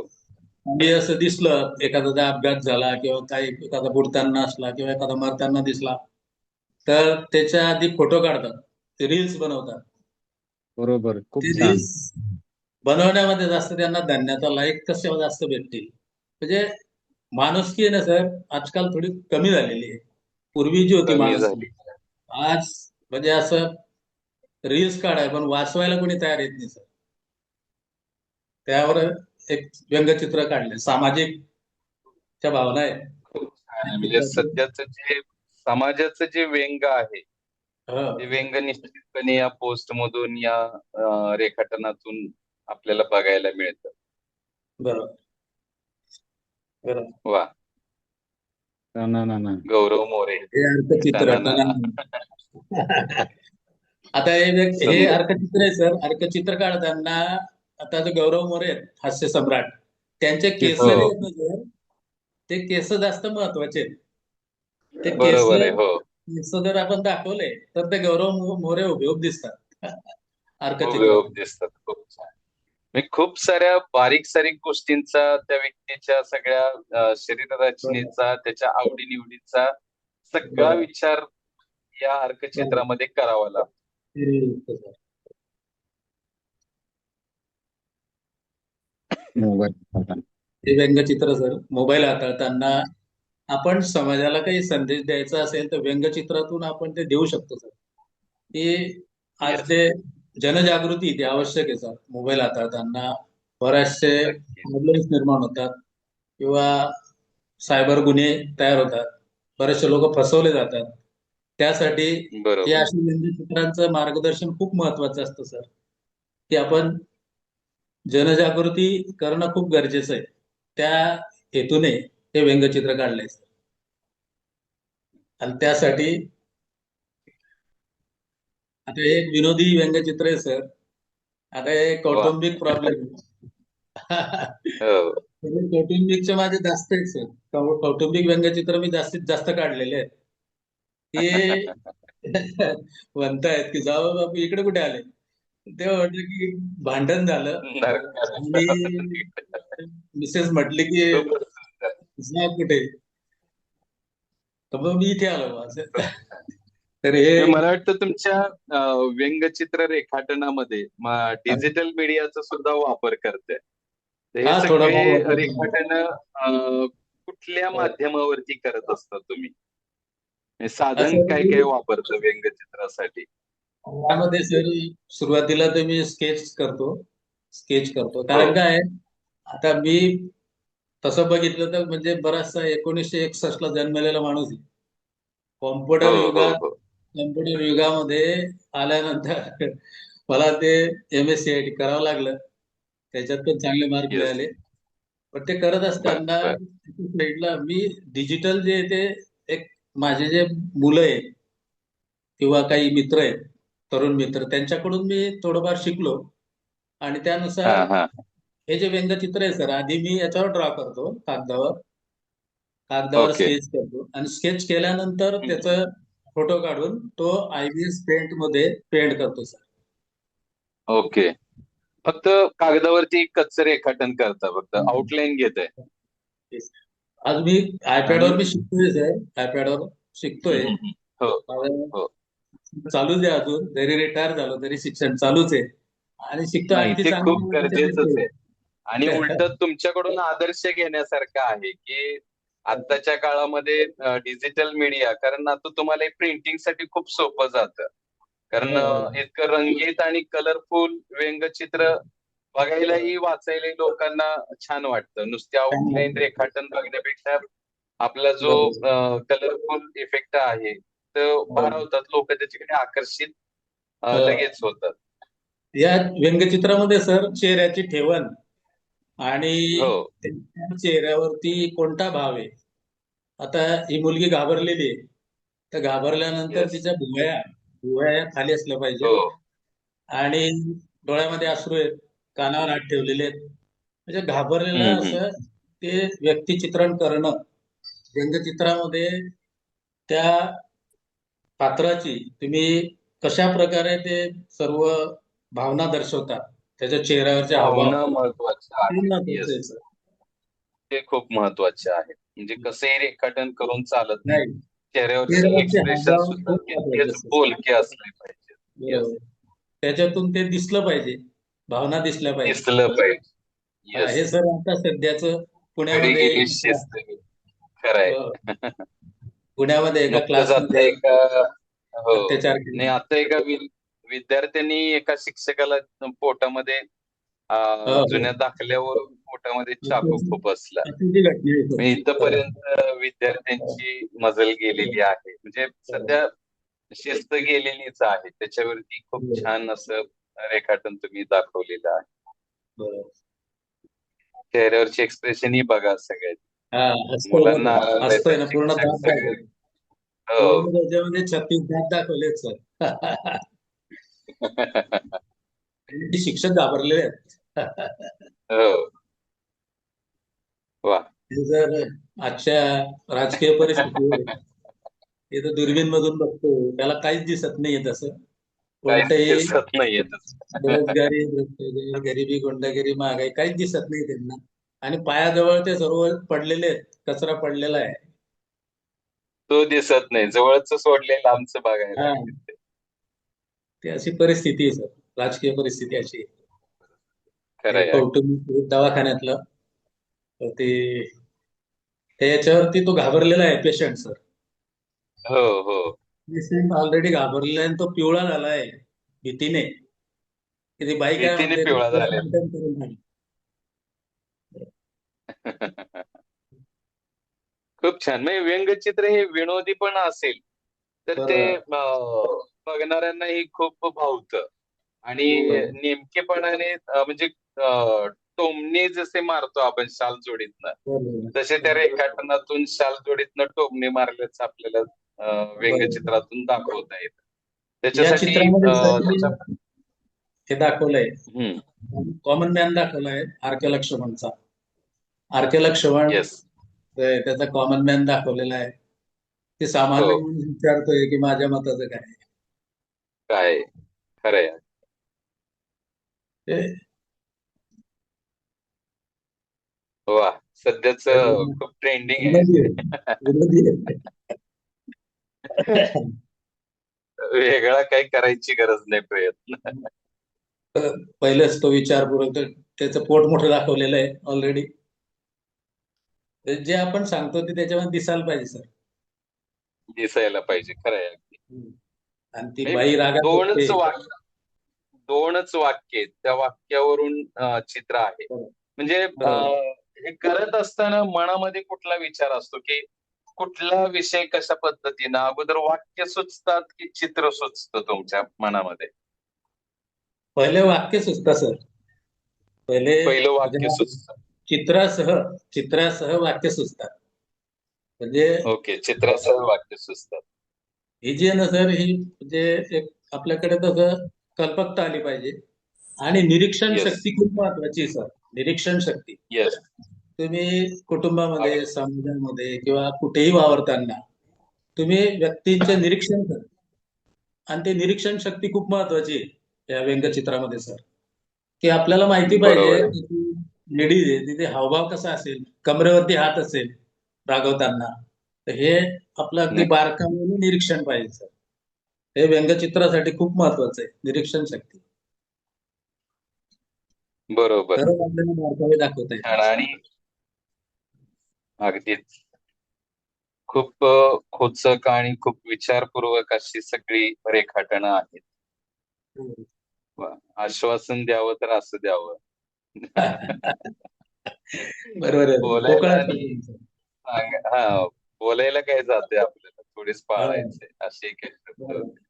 म्हणजे असं दिसलं एखादा अपघात झाला किंवा काही एखादा बुडताना असला किंवा एखादा मरताना दिसला तर त्याच्या आधी फोटो काढतात, ते रील्स बनवतात. बरोबर. ते खूप छान. रील्स बनवण्यामध्ये जास्त त्यांना धन्यता लाईक कशा जास्त भेटतील. म्हणजे माणुसकी आहे ना सर, आजकाल थोडी कमी झालेली आहे. पूर्वी जी होती कमी माणुसकी, झाली. आज म्हणजे असं रील्स काढाय पण वाचवायला कोणी तयार येत नाही सर. त्यावर एक व्यंगचित्र काढले, सामाजिक त्या भावना आहेत खूप छान त्या आहे. म्हणजे चित्रातून. सध्याचं जे समाजाचं जे व्यंग आहे, हो, ते व्यंग निश्चितपणे या पोस्टमधून या रेखाटनातून आपल्याला बघायला मिळतं. बरोबर बरोबर. वा. गौरव मोरे. हे अर्कचित्र टनाना. आता हे सुंदर. अर्कचित्र आहे सर. अर्कचित्र काढताना आता जो गौरव मोरे आहेत, हास्य सम्राट, त्यांचे केस जे हो, आहेत ना सर, ते केस जास्त महत्वाचे आहेत. ते बरोबर आहे. हो, केस जर आपण दाखवले तर ते गौरव मोरे हुबेहूब दिसतात अर्कचित्रात. हुबेहूब दिसतात. खूप छान. म्हणजे खूप साऱ्या बारीक सारीक गोष्टींचा त्या व्यक्तीच्या सगळ्या शरीर बरोबर रचनेचा, त्याच्या आवडीनिवडीचा सगळा बरोबर. विचार या अर्कचित्रामध्ये करावा लागतो. बरोबर. हे व्यंगचित्र सर मोबाईल हाताळताना आपण समाजाला काही संदेश द्यायचा असेल तर व्यंगचित्रातून आपण ते देऊ शकतो सर. की आज येस. ते जनजागृती ती आवश्यक आहे सर. मोबाईल हाताळताना बरेचसे नक्की. प्रॉब्लेम्स निर्माण होतात किंवा सायबर गुन्हे तयार होतात. बरेचसे लोक फसवले जातात. त्यासाठी हे बरोबर. अशा व्यंगचित्रांचं मार्गदर्शन खूप महत्वाचं असतं सर. की आपण जनजागृती करणं खूप गरजेचं आहे. त्या हेतूने हे व्यंगचित्र काढलंय सर. आणि त्यासाठी आता हे एक विनोदी व्यंगचित्र आहे सर. आता हे वा. कौटुंबिक प्रॉब्लेम हो. कौटुंबिकचे माझे जास्त आहेत सर. कौटुंबिक व्यंगचित्र मी जास्तीत जास्त काढलेले आहेत. ते म्हणतायत की जावं बापू इकडे कुठे आले. तेव्हा म्हटलं की भांडण झालं आणि मिसेस म्हटली की खूपच सुंदर. जा कुठे. तर मग मी इथे आलो बा असं. तर हे मला वाटतं तुमच्या व्यंगचित्र रेखाटनामध्ये डिजिटल मीडियाचा सुद्धा वापर करते. तर हे हा थोडाफार सगळे वापर रेखाटन कुठल्या माध्यमावरती करत असता तुम्ही? हे साधन असं काय काय वापरतं व्यंगचित्रासाठी? त्यामध्ये सर सुरुवातीला तर मी स्केच करतो. हो, कारण काय आहे, आता मी तसं बघितलं तर म्हणजे बराचसा 1961 ला जन्मलेला माणूस आहे. हो, कॉम्प्युटर हो, युगात हो. कॉम्प्युटर युगामध्ये आल्यानंतर मला ते MSCIT करावं लागलं. त्याच्यात पण चांगले मार्क येस. मिळाले. पण ते करत बर, असताना बर. साईडला मी डिजिटल जे ते एक माझे जे मुलं आहेत किंवा काही मित्र आहेत, तरुण मित्र त्यांच्याकडून मी थोडंफार शिकलो आणि हा, त्यानुसार हा. हे जे व्यंगचित्र आहे सर, आधी मी याच्यावर ड्रॉ करतो कागदावर. कागदावर ओके. स्केच करतो आणि स्केच केल्यानंतर त्याचा फोटो काढून तो IBS पेंट मध्ये पेंट करतो सर. ओके. फक्त कागदावरती कच्चं रेखाटन करता, फक्त आउटलाईन घेताय. आज मी आणि आयपॅडवर मी शिकतोय सर. आयपॅडवर शिकतोय. हो, अं, हो. चालूच आहे अजून. जरी रिटायर झालो तरी शिक्षण चालूच आहे. आणि शिकतोय नाही, अगदी ते खूप चांगल्या गरजेचंच ह्याच्यात आहे. आणि उलट शिकतोय. तुमच्याकडून आदर्श घेण्यासारखं आहे, की आत्ताच्या काळामध्ये डिजिटल मीडिया, कारण आता तुम्हाला प्रिंटिंगसाठी खूप सोपं जातं. कारण इतकं रंगीत आणि कलरफुल व्यंगचित्र बघायलाही वाचायलाही लोकांना छान वाटतं. नुसते आउटलाईन रेखाटन बघण्यापेक्षा आपला जो बरोबर. कलरफुल इफेक्ट आहे तो भारावतात लोक, त्याच्याकडे आकर्षित लगेच होतात. या व्यंगचित्रामध्ये सर चेहऱ्याची ठेवण आणि हो. त्यांच्या चेहऱ्यावरती कोणता भाव आहे. आता ही मुलगी घाबरलेली आहे. तर घाबरल्यानंतर येस. तिच्या भुवया भुवया खाली असल्या पाहिजेत हो. आणि डोळ्यामध्ये अश्रू आहेत, कानावर हात ठेवलेले आहेत. म्हणजे घाबरलेलं हम्म. असं ते व्यक्तिचित्रण करणं व्यंगचित्रामध्ये त्या पात्राची तुम्ही कशा प्रकारे ते सर्व भावना दर्शवता, त्याच्या चेहऱ्यावरचे हावभाव भावना महत्वाच्या ते आहेत. महत्वाचं येस. आहे सर. ते खूप महत्वाचे आहेत. म्हणजे कसंही रेखाटन करून चालत नाही. नाही, चेहऱ्यावरचे चेहऱ्यावरचे एक्सप्रेशन हावभाव सुद्धा खूप महत्वाचे तितकेच असतात. बोलके असले पाहिजेत. येस. बरोबर. त्याच्यातून ते दिसलं पाहिजे, भावना दिसल्या पाहिजे. दिसलं पाहिजे. येस. हे सर आता सध्याचं घडी पुण्यामध्ये गेली शिस्त गेली. खरंय. अ, पुण्यामध्ये एका नुकतंच आता क्लासमध्ये एका, हो, अत्याचार नाही, केला. आता एका विद्यार्थ्यांनी एका शिक्षकाला पोटामध्ये हो. जुन्या दाखल्यावरून पोटामध्ये चाकू त्याची खुपसला. त्याची घटना आहे सर म्हणजे ती. इथपर्यंत विद्यार्थ्यांची मजल गेलेली आहे. म्हणजे सध्या शिस्त गेलेलीच आहे. त्याच्यावरती खूप छान असं रेखाटन तुम्ही दाखवलेलं आहे. बरोबर. चेहऱ्यावरची एक्सप्रेशन ही बघा सगळ्यात. हा, हसतोय मुलांना बघा, आनंद हसतोय येतात, ना, पूर्ण शिक्षक दात सगळे. दाखवले. हो. पूर्ण त्याच्यामध्ये 36 दात दाखवलेत सर. ते शिक्षक घाबरलेले आहेत. हो. वा. हे जर आजच्या राजकीय परिस्थितीवर हे तर दुर्बीण मधून बघतो, त्याला काहीच दिसत नाहीये तसं. काहीच कोणतंही दिसत नाहीये बेरोजगारी, भ्रष्टाचार, गरिबी, गुंडगिरी, महागाई काहीच दिसत नाही त्यांना. आणि पायाजवळ ते सर्व पडलेले आहेत, कचरा पडलेला आहे. तो दिसत नाही, जवळच सोडलेलं आमचं बघायला हा, लागेल. ती अशी परिस्थिती आहे सर, राजकीय परिस्थिती अशी आहे. हे खरंय. कौटुंबिक दवाखान्यातलं तर ते त्याच्यावरती तो घाबरलेला आहे पेशंट सर. हो हो. पेशंट ऑलरेडी घाबरलेला आहे आणि तो पिवळा झालाय भीतीने. की ती बाई काय भीतीने म्हणते, ते पिवळा झाले. पोस्टमॉर्टम करून सांग. खूप छान. म्हणजे व्यंगचित्र हे विनोदी पण असेल तर ते बरोबर. बघणाऱ्यांनाही खूप भावतं. आणि बरोबर. नेमकेपणाने म्हणजे टोमणे जसे मारतो आपण शाल जोडीतनं, तसे त्या बरोबर. रेखाटनातून शाल जोडीतनं टोमणे मारल्याचं आपल्याला बरोबर. व्यंगचित्रातून दाखवता येतं. या त्याच्यासाठी चित्रामध्ये सर त्याच्या हे दाखवलंय, हम्म. कॉमन मॅन दाखवलाय, आर.के. लक्ष्मणचा. आर.के. लक्ष्मण येस. त्याचा कॉमन मॅन दाखवलेला आहे. ते हो. सामान्य माणूस विचारतोय की माझ्या मताचं काय. काय खरंय. ते वा. सध्याच खूप ट्रेंडिंग विनोदी आहे. आहे. विनोदी आहे. वेगळा काही करायची गरज नाही प्रयत्न. पहिलेच तो विचारपूर्वक त्याचं पोट मोठं दाखवलेलं आहे ऑलरेडी. जे आपण सांगतो ते त्याच्यामध्ये दिसायला पाहिजे सर. दिसायला पाहिजे. खरंय. आणि ती म्हणजे बाई रागात दोनच असते. वाक्य दोनच वाक्य आहेत. त्या वाक्यावरून चित्र आहे. म्हणजे बरोबर. हे करत असताना मनामध्ये कुठला विचार असतो की कुठला विषय कशा पद्धतीनं अगोदर वाक्य सुचतात की चित्र सुचतं तुमच्या मनामध्ये? पहिले वाक्य सुचतं सर. पहिले पहिलं वाक्य जेव्हा सुचतं. चित्रासह चित्रासह वाक्य सुचतात. म्हणजे ओके. चित्रासह वाक्य सुचतात. ही जी आहे ना सर, ही म्हणजे एक आपल्याकडे तसं कल्पकता आली पाहिजे. आणि निरीक्षण येस. शक्ती खूप महत्वाची आहे सर. निरीक्षण शक्ती. येस. तुम्ही कुटुंबामध्ये, अगदी. समाजामध्ये किंवा कुठेही वावरताना तुम्ही व्यक्तींचे निरीक्षण करा. आणि ते निरीक्षण शक्ती खूप महत्वाची आहे या व्यंगचित्रामध्ये सर. की आपल्याला माहिती पाहिजे बरोबर आहे. की ती लेडीज आहे, तिथे हावभाव कसा असेल, कमरेवरती हात असेल रागवताना. तर हे आपलं अगदी नक्की. बारकाईने निरीक्षण पाहिजे सर. हे व्यंगचित्रासाठी खूप महत्वाचं आहे, निरीक्षण शक्ती. बरोबर. तरच आपल्याला बारकावे दाखवता येतील. छान. आणि अगदीच खूप खोचक आणि खूप विचारपूर्वक अशी सगळी रेखाटनं आहेत. हं. वा. आश्वासन द्यावं तर असं द्यावं. बरोबर आहे. बोलायला पोकळ असतात आणि त्यांचं. हा, बोलायला काय जाते आपल्याला, थोडीच हां. पाळायचे असे काही शब्द बरोबर. होते.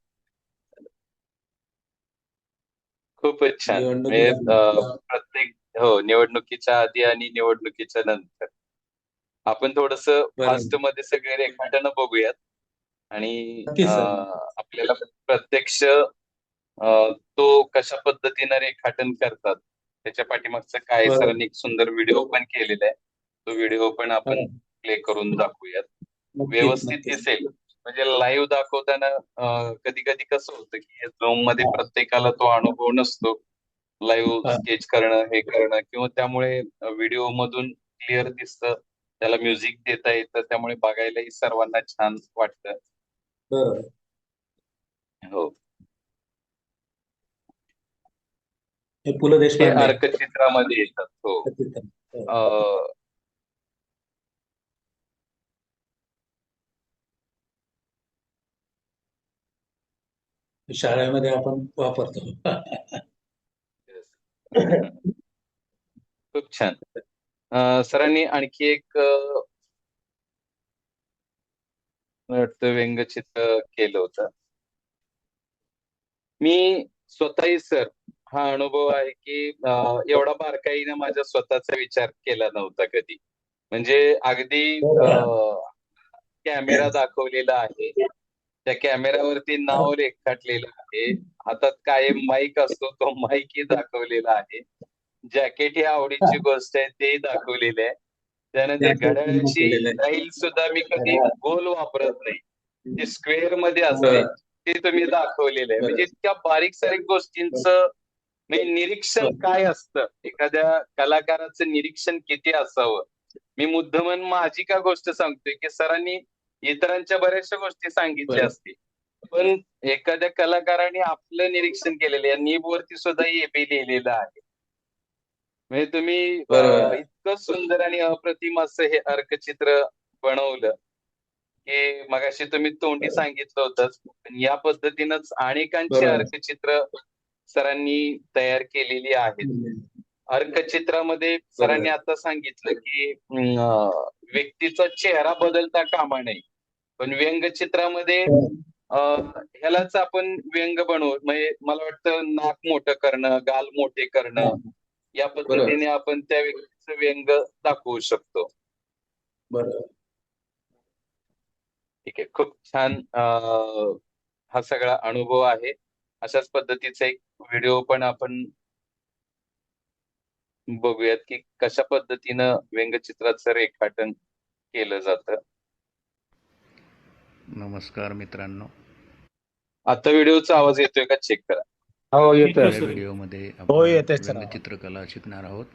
खूपच छान. म्हणजे निवडणुकीत आली. प्रत्येक हो, निवडणुकीच्या आधी आणि निवडणुकीच्या नंतर आपण थोडस फास्ट बरोबर. मध्ये सगळे रेखाटनं बघूयात. आणि नक्कीच सर. आपल्याला प्रत्यक्ष तो कशा पद्धतीनं रेखाटन करतात त्याच्या पाठीमागचं काय, बरोबर. सरांनी एक सुंदर व्हिडिओ पण केलेला आहे. तो व्हिडिओ पण आपण हां. प्ले करून दाखवूयात. नक्कीच, व्यवस्थित नक्कीच. दिसेल. म्हणजे लाईव्ह दाखवताना कधी कधी कसं होतं की झूम मध्ये हां. प्रत्येकाला तो अनुभव नसतो. लाईव्ह हां. स्केच करणं, हे करणं, किंवा त्यामुळे व्हिडिओ मधून क्लिअर दिसतं. त्याला म्युझिक देता येतं, त्यामुळे बघायलाही सर्वांना छान वाटतं. बरोबर. हो. हे पु. ल. हे देशपांडे. अर्कचित्रामध्ये येतात. हो. हो. अ, शाळेमध्ये आपण वापरतो. खूप छान. सरांनी आणखी एक वाटतं व्यंगचित्र केलं होतं. मी स्वतःही सर हा अनुभव आहे की एवढा बारकाईने माझ्या स्वतःचा विचार केला नव्हता कधी. म्हणजे अगदी कॅमेरा दाखवलेला आहे. त्या कॅमेऱ्यावरती नाव रेखाटलेलं आहे. हातात कायम माईक असतो, तो माईकही दाखवलेला आहे. जॅकेट ही आवडीची गोष्ट आहे, तेही दाखवलेले आहे. त्यानंतर घड्याळाची केलेलं आहे. डाईल सुद्धा मी कधी गोल वापरत नाही. ती स्क्वेअर मध्ये असते, बरोबर ते तुम्ही दाखवलेलं आहे. म्हणजे बरोबर इतक्या बारीक सारीक गोष्टींचं म्हणजे निरीक्षण काय असतं, एखाद्या कलाकाराचं निरीक्षण किती असावं. मी मुद्दामून माझी का गोष्ट सांगतोय की सरांनी इतरांच्या बऱ्याचशा गोष्टी सांगितल्या बरोबर असतील, पण एखाद्या कलाकाराने आपलं निरीक्षण केलेलं आहे. नीबवरती सुद्धा एबी लिहिलेलं आहे. म्हणजे तुम्ही बरोबर इतकं सुंदर आणि अप्रतिम असं हे अर्कचित्र बनवलं की मगाशी तुम्ही तोंडी सांगितलं होतंच, पण या पद्धतीनंच अनेकांची बरोबर अर्कचित्र सरांनी तयार केलेली आहेत. अर्कचित्रामध्ये सरांनी बरोबर आता सांगितलं की व्यक्तीचा चेहरा बदलता कामा नये. पण व्यंगचित्रामध्ये ह्यालाच आपण व्यंग बनवू, म्हणजे मला वाटतं नाक मोठं करणं, गाल मोठे करणं, या बरोबर पद्धतीने आपण त्या व्यक्तीचं व्यंग दाखवू शकतो. बरोबर ठीक आहे. खूप छान हा सगळा अनुभव आहे. अशाच पद्धतीचा एक व्हिडिओ पण आपण बघूयात की कशा पद्धतीनं व्यंगचित्राचं रेखाटन केलं जातं. नमस्कार मित्रांनो. आता व्हिडिओचा आवाज येतोय का चेक करा. हो येतोय. या व्हिडिओमध्ये हो आपण येतोय सर. व्यंगचित्रकला शिकणार आहोत.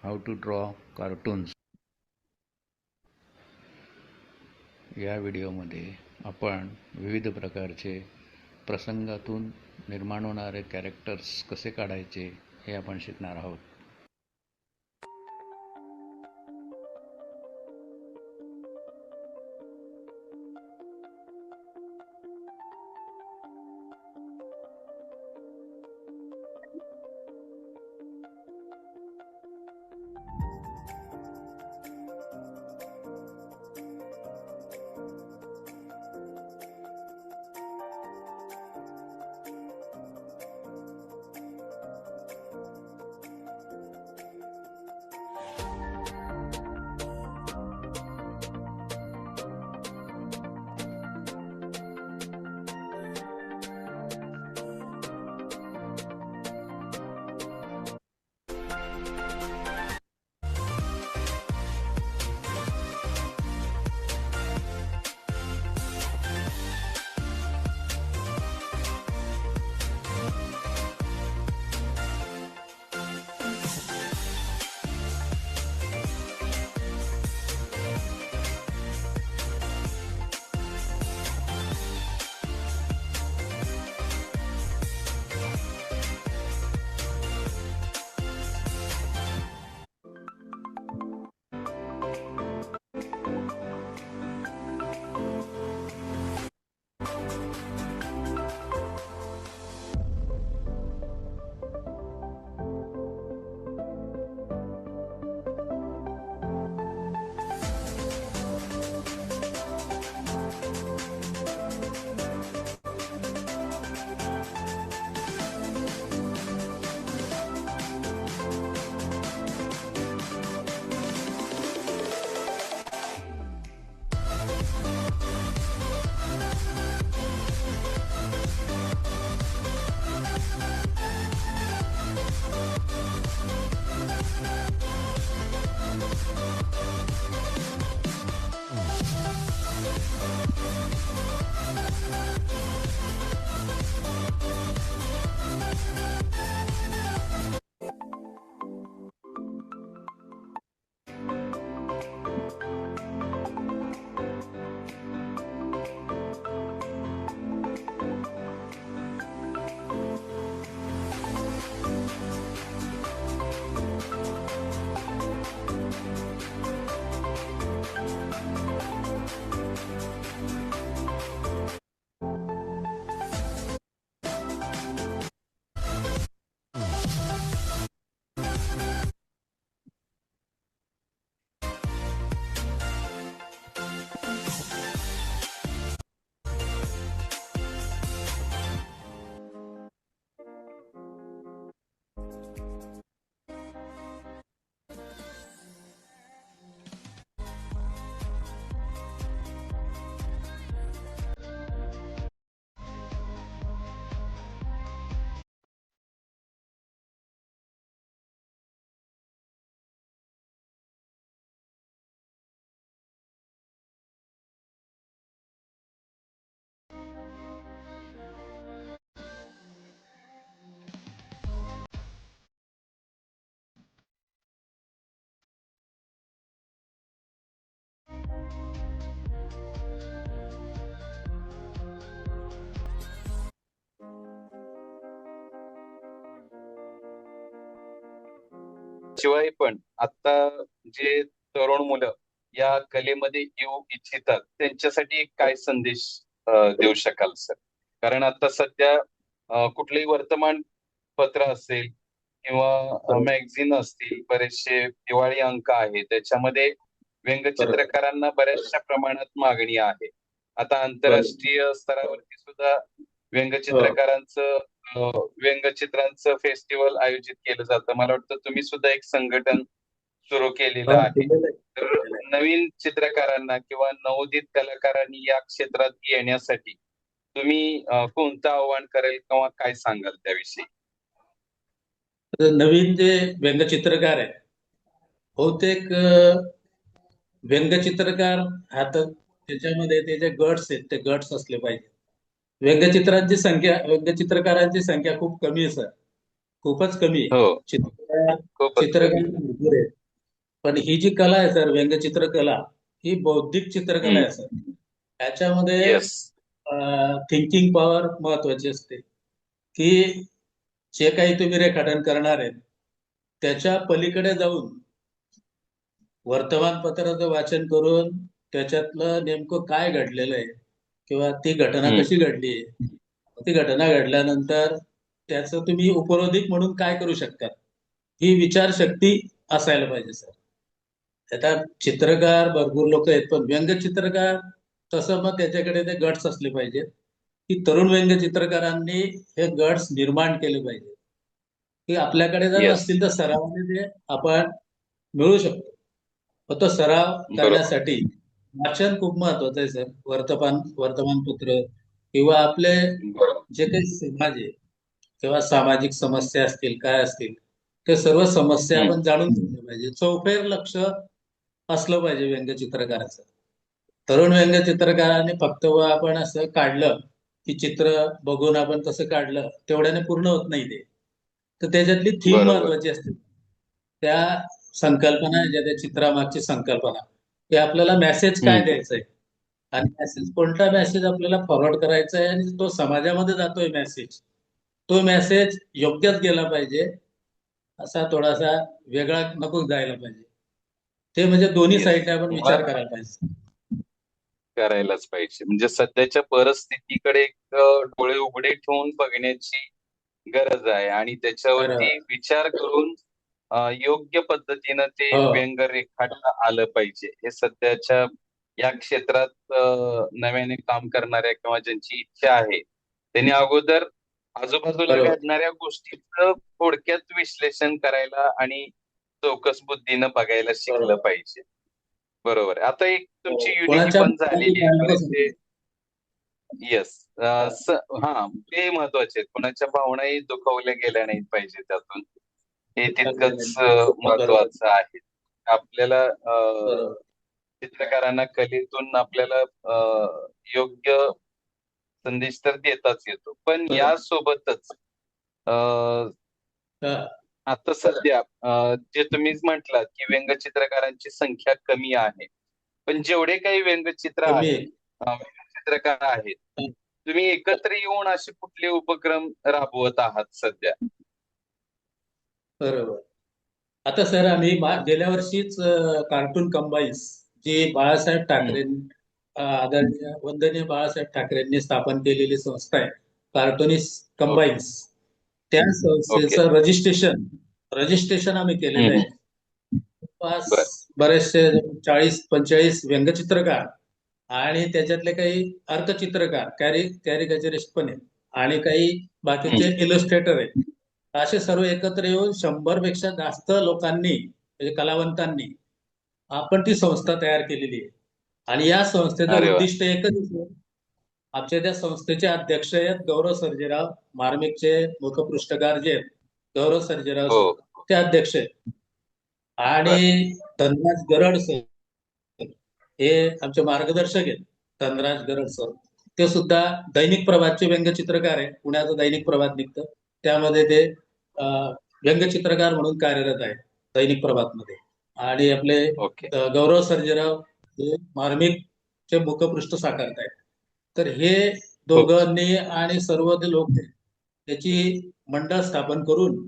How to draw cartoons. या व्हिडिओमध्ये आपण विविध प्रकारचे प्रसंगातून निर्माण होणारे कॅरेक्टर्स कसे काढायचे हे आपण शिकणार आहोत. शिवाय पण आता जे तरुण मुलं या कलेमध्ये येऊ इच्छितात त्यांच्यासाठी एक काय संदेश देऊ शकाल सर? कारण आता सध्या कुठलंही वर्तमानपत्र असेल किंवा मॅगझिन असतील, बरेचसे दिवाळी अंक आहे, त्याच्यामध्ये व्यंगचित्रकारांना बऱ्याचशा प्रमाणात मागणी आहे. आता आंतरराष्ट्रीय स्तरावरती सुद्धा व्यंगचित्रकारांचं व्यंगचित्रांचं फेस्टिवल आयोजित केलं जातं. मला वाटतं तुम्ही सुद्धा एक संघटन सुरू केलेलं आहे. तर नवीन चित्रकारांना किंवा नवोदित कलाकारांनी या क्षेत्रात येण्यासाठी तुम्ही कोणतं आव्हान करेल किंवा काय सांगाल त्याविषयी? तर नवीन जे व्यंगचित्रकार आहे, बहुतेक व्यंगचित्रकार हा तर त्याच्यामध्ये ते जे गट्स आहेत ते गट्स असले पाहिजे. व्यंगचित्रकारांची संख्या खूप कमी आहे सर, खूपच कमी आहे. हो, खूपच चित्रकार कमी. भरपूर आहेत, पण ही जी कला आहे सर, व्यंगचित्र कला, ही बौद्धिक चित्रकला आहे सर. त्याच्यामध्ये येस. थिंकिंग पॉवर महत्वाची असते, की जे काही तुम्ही रेखाटन करणार आहेत त्याच्या पलीकडे जाऊन वर्तमानपत्राचं वाचन करून त्याच्यातलं नेमकं काय घडलेलं आहे किंवा ती घटना कशी घडली आहे, ती घटना घडल्यानंतर त्याचं तुम्ही उपरोधिक म्हणून काय करू शकता, ही विचारशक्ती असायला पाहिजे सर. आता चित्रकार भरपूर लोक आहेत, पण व्यंगचित्रकार तसं मग त्याच्याकडे ते गट्स असले पाहिजेत, की तरुण व्यंगचित्रकारांनी हे गट्स निर्माण केले पाहिजे, की आपल्याकडे जर येस. नसतील तर सरावाने ते आपण मिळू शकतो. पण तो सराव बरोबर. करण्यासाठी वाचन खूप महत्वाचं आहे सर. वर्तमानपत्र किंवा आपले बरोबर. जे काही समाज आहे किंवा सामाजिक समस्या असतील, काय असतील, ते सर्व समस्या आपण जाणून घेतल्या पाहिजे. चौफेर लक्ष असलं पाहिजे व्यंगचित्रकाराचं. तरुण व्यंगचित्रकाराने फक्त आपण असं काढलं की चित्र बघून आपण तसं काढलं तेवढ्याने पूर्ण होत नाही ते. तर त्याच्यातली थीम बरोबर. महत्वाची असते. त्या संकल्पना ज्या त्या चित्रामागची संकल्पना, की आपल्याला मेसेज काय द्यायचा आहे आणि मेसेज कोणता मेसेज आपल्याला फॉरवर्ड करायचा आहे आणि तो समाजामध्ये जातोय मेसेज, तो मेसेज योग्यच गेला पाहिजे, असा थोडासा वेगळा नको जायला पाहिजे. ते म्हणजे दोन्ही येस. साईडने आपण विचार करायला पाहिजे. करायलाच पाहिजे. म्हणजे सध्याच्या परिस्थितीकडे एक डोळे उघडे ठेवून बघण्याची गरज आहे आणि तर त्याच्यावरती विचार करून योग्य पद्धतीनं ते हो, व्यंग रेखाटता आलं पाहिजे. हे सध्याच्या या क्षेत्रात नव्याने काम करणाऱ्या किंवा ज्यांची इच्छा आहे, त्यांनी अगोदर आजूबाजूला बरोबर. घडणाऱ्या गोष्टीचं थोडक्यात विश्लेषण करायला आणि चौकस बुद्धीनं बघायला शिकलं बरोबर. पाहिजे. बरोबर आहे. आता एक तुमची युनिटी कोणाच्या पण झालेली आहे. बरेचसे भावना येस. हां, ते महत्वाचे आहेत. कोणाच्या भावनाही दुखावल्या गेल्या नाहीत पाहिजे त्यातून. हे तितकंच बरोबर. महत्वाचं आहे. आपल्याला बरोबर. चित्रकारांना कलेतून आपल्याला योग्य संदेश तर देताच येतो. पण बरोबर. यासोबतच अ, हा, आता सध्या जे तुम्हीच म्हटलात, की व्यंगचित्रकारांची संख्या कमी आहे. पण जेवढे काही व्यंगचित्र कमी आहेत, आहे. व्यंगचित्रकार आहेत, तुम्ही एकत्र येऊन असे कुठले उपक्रम राबवत आहात सध्या? बरोबर. आता सर आम्ही गेल्या वर्षीच कार्टून कंबाईन्स, जी बाळासाहेब ठाकरे, आदरणीय वंदनीय बाळासाहेब ठाकरेंनी स्थापन केलेली संस्था आहे, कार्टुनिस्ट ओके. कंबाईन्स, त्या ओके. संस्थेचं रजिस्ट्रेशन आम्ही केलेलं आहे. जवळपास बर. बरेचसे 40-45 व्यंगचित्रकार आणि त्याच्यातले काही अर्कचित्रकार, कॅरिकॅचरिस्ट पण आहेत आणि काही बाकीचे इलस्ट्रेटर आहेत. असे सर्व एकत्र येऊन 100 पेक्षा जास्त लोकांनी, म्हणजे कलावंतांनी, आपण ती संस्था तयार केलेली आहे. आणि या संस्थेचं अरे वा. उद्दिष्ट एकच आहे. आमच्या त्या संस्थेचे अध्यक्ष आहेत गौरव सर्जेराव, मार्मिकचे मुखपृष्ठकार जे आहेत गौरव सर्जेराव हो. सर, ते अध्यक्ष आहेत. बर. आणि धनराज गरड सर हे आमचे मार्गदर्शक आहेत. धनराज गरड सर ते सुद्धा दैनिक प्रभातचे व्यंगचित्रकार आहे. पुण्याचं दैनिक प्रभात निघतं, त्यामध्ये ते व्यंगचित्रकार म्हणून कार्यरत आहे दैनिक प्रभातमध्ये. आणि आपले ओके. गौरव सर्जेराव हे मार्मिक चे मुखपृष्ठ साकारतायत. तर हे खूप दोघांनी आणि सर्व ते लोक त्याची मंडळ स्थापन करून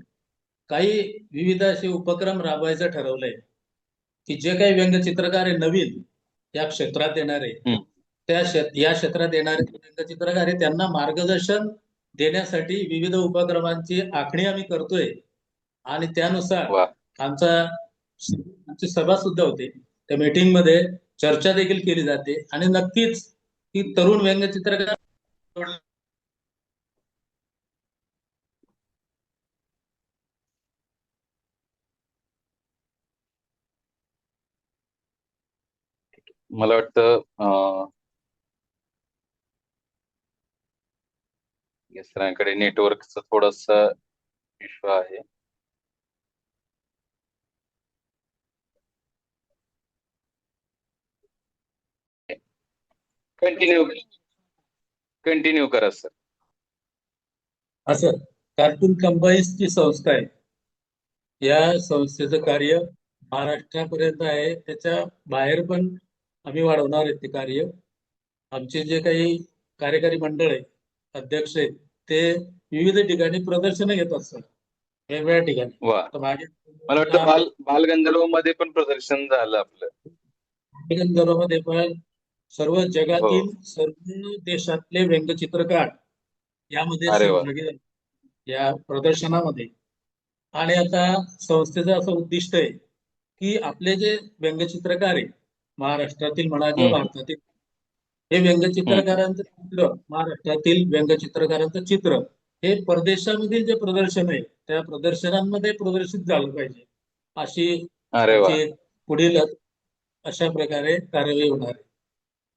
काही विविध असे उपक्रम राबवायचं ठरवलंय की जे काही व्यंगचित्रकार आहे नवीन या क्षेत्रात येणारे हम्म. या क्षेत्रात येणारे व्यंगचित्रकार आहे त्यांना मार्गदर्शन देण्यासाठी विविध उपक्रमांची आखणी आम्ही करतोय आणि त्यानुसार वा आमची सभा सुद्धा होते. त्या मीटिंग मध्ये चर्चा देखील केली जाते आणि नक्कीच ही तरुण व्यंगचित्रकार मला वाटतं सरांकडे नेटवर्कचं थोडस इश्यू आहे. कंटिन्यू कंटिन्यू करा सर. असं कार्टून कंबाईन्सची संस्था आहे. या संस्थेचं कार्य महाराष्ट्रापर्यंत आहे. त्याच्या बाहेर पण आम्ही वाढवणार आहेत ते कार्य. आमचे जे काही कार्यकारी मंडळ आहे, अध्यक्ष आहेत, ते विविध ठिकाणी प्रदर्शनं घेतात सर, वेगवेगळ्या ठिकाणी. वा तर मागे मला वाटतं बालगंधर्व मध्ये पण प्रदर्शन झालं आपलं. बालगंधर्वमध्ये पण सर्व हो. जगातील सर्व देशातले व्यंगचित्रकार यामध्ये अरे वा. सहभागी झाले या प्रदर्शनामध्ये. आणि आता संस्थेचं असं उद्दिष्ट आहे की आपले जे व्यंगचित्रकार आहे महाराष्ट्रातील म्हणा किंवा भारतातील हे व्यंगचित्रकारांचं चित्र, महाराष्ट्रातील व्यंगचित्रकारांचं चित्र हे परदेशामधील जे प्रदर्शन आहे त्या प्रदर्शनांमध्ये प्रदर्शित झालं पाहिजे अशी अरे वा. आमची पुढील अशा प्रकारे कार्यवाही होणार आहे.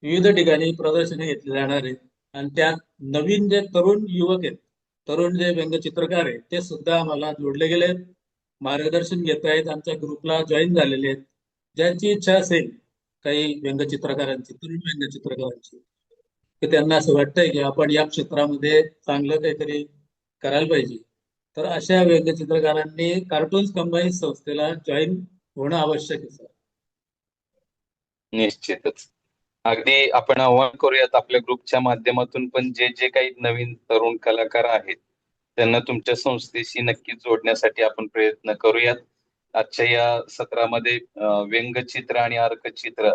विविध ठिकाणी प्रदर्शने घेतली जाणार आहेत आणि त्यात नवीन जे तरुण युवक आहेत, तरुण जे व्यंगचित्रकार आहेत ते सुद्धा आम्हाला जोडले गेले आहेत, मार्गदर्शन घेत आहेत, आमच्या ग्रुपला जॉईन झालेले आहेत. ज्यांची इच्छा असेल काही व्यंगचित्रकारांची, तरुण व्यंगचित्रकारांची, की त्यांना असं वाटतंय की आपण या क्षेत्रामध्ये चांगलं काहीतरी करायला पाहिजे, तर अशा व्यंगचित्रकारांनी कार्टून्स कंबाईन्स संस्थेला जॉईन होणं आवश्यक आहे सर. निश्चितच. अगदी आपण आव्हान करूयात आपल्या ग्रुपच्या माध्यमातून पण जे जे काही नवीन तरुण कलाकार आहेत त्यांना तुमच्या संस्थेशी नक्की जोडण्यासाठी आपण प्रयत्न करूयात. आजच्या या सत्रामध्ये व्यंगचित्र आणि अर्कचित्र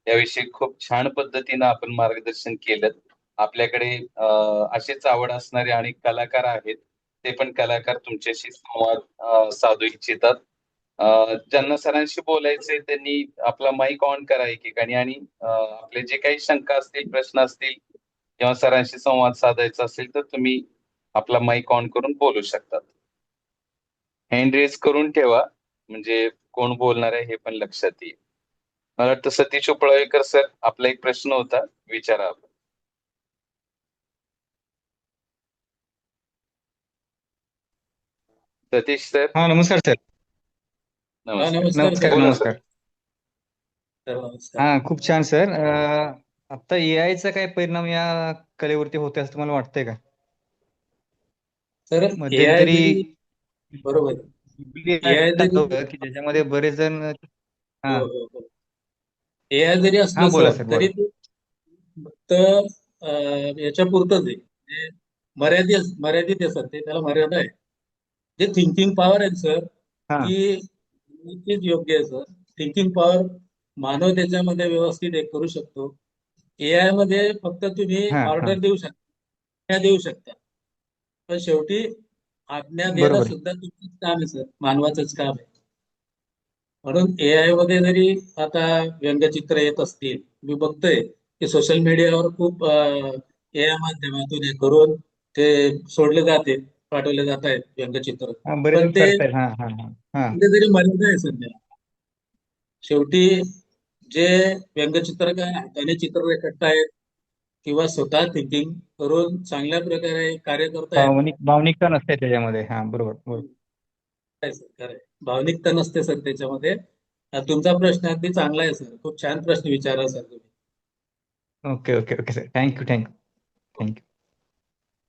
याविषयी खूप छान पद्धतीनं आपण मार्गदर्शन केलं. आपल्याकडे असेच आवड असणारे अनेक कलाकार आहेत. ते पण कलाकार तुमच्याशी संवाद साधू इच्छितात. ज्यांना सरांशी बोलायचंय त्यांनी आपला माईक ऑन करा एकेकाने आणि आपले जे काही शंका असतील, प्रश्न असतील किंवा सरांशी संवाद साधायचा असेल तर तुम्ही आपला माईक ऑन करून बोलू शकतात. हँड रेज करून ठेवा म्हणजे कोण बोलणार आहे हे पण लक्षात येईल. मला वाटतं सतीश उपळावेकर सर आपला एक प्रश्न होता, विचारा. सतीश सर. हा नमस्कार सर. नमस्कार. नमस्कार बोला नमस्कार. सर. नमस्कार. हा खूप छान सर. आता AI चा काय परिणाम या कलेवरती होते असं तुम्हाला वाटतंय का? सर AI मध्यंतरी जरी बरोबर AI जरी की ज्याच्यामध्ये बरेच जण हा हो हो हो AI जरी हा असलं बोला सर सर तरी बोला. ते फक्त याच्या पुरतच आहे, म्हणजे मर्यादित आहे सर, ते त्याला मर्यादा आहे. जे थिंकिंग पॉवर आहे सर हा ती नक्कीच योग्य आहे सर. थिंकिंग पॉवर मानव त्याच्यामध्ये व्यवस्थित एक करू शकतो. AI मध्ये फक्त तुम्ही हा हा ऑर्डर देऊ शकता, पण शेवटी आज्ञा देणं बरोबर. सुद्धा तुमचंच काम आहे सर, मानवाचंच काम आहे. म्हणून AI मध्ये जरी आता व्यंगचित्र येत असतील, मी बघतोय की सोशल मीडियावर खूप AI माध्यमातून हे करून ते सोडले जाते, पाठवले जात आहेत व्यंगचित्र. हा बरेच पण जण ते करतायत. हा हा हा हा कुठेतरी मर्यादा आहे सध्या. शेवटी जे व्यंगचित्रकार हाताने चित्र रेखाटतायत किंवा स्वतः थिंकिंग करून चांगल्या प्रकारे कार्य करतायत, भावनिकता नसते त्याच्यामध्ये. हा बरोबर बरोबर. काय सर खरंय. भावनिकता नसते सर त्याच्यामध्ये. तुमचा प्रश्न अगदी चांगला आहे सर, खूप छान प्रश्न विचारला सर तुम्ही. Okay okay okay sir. Thank you thank you thank you.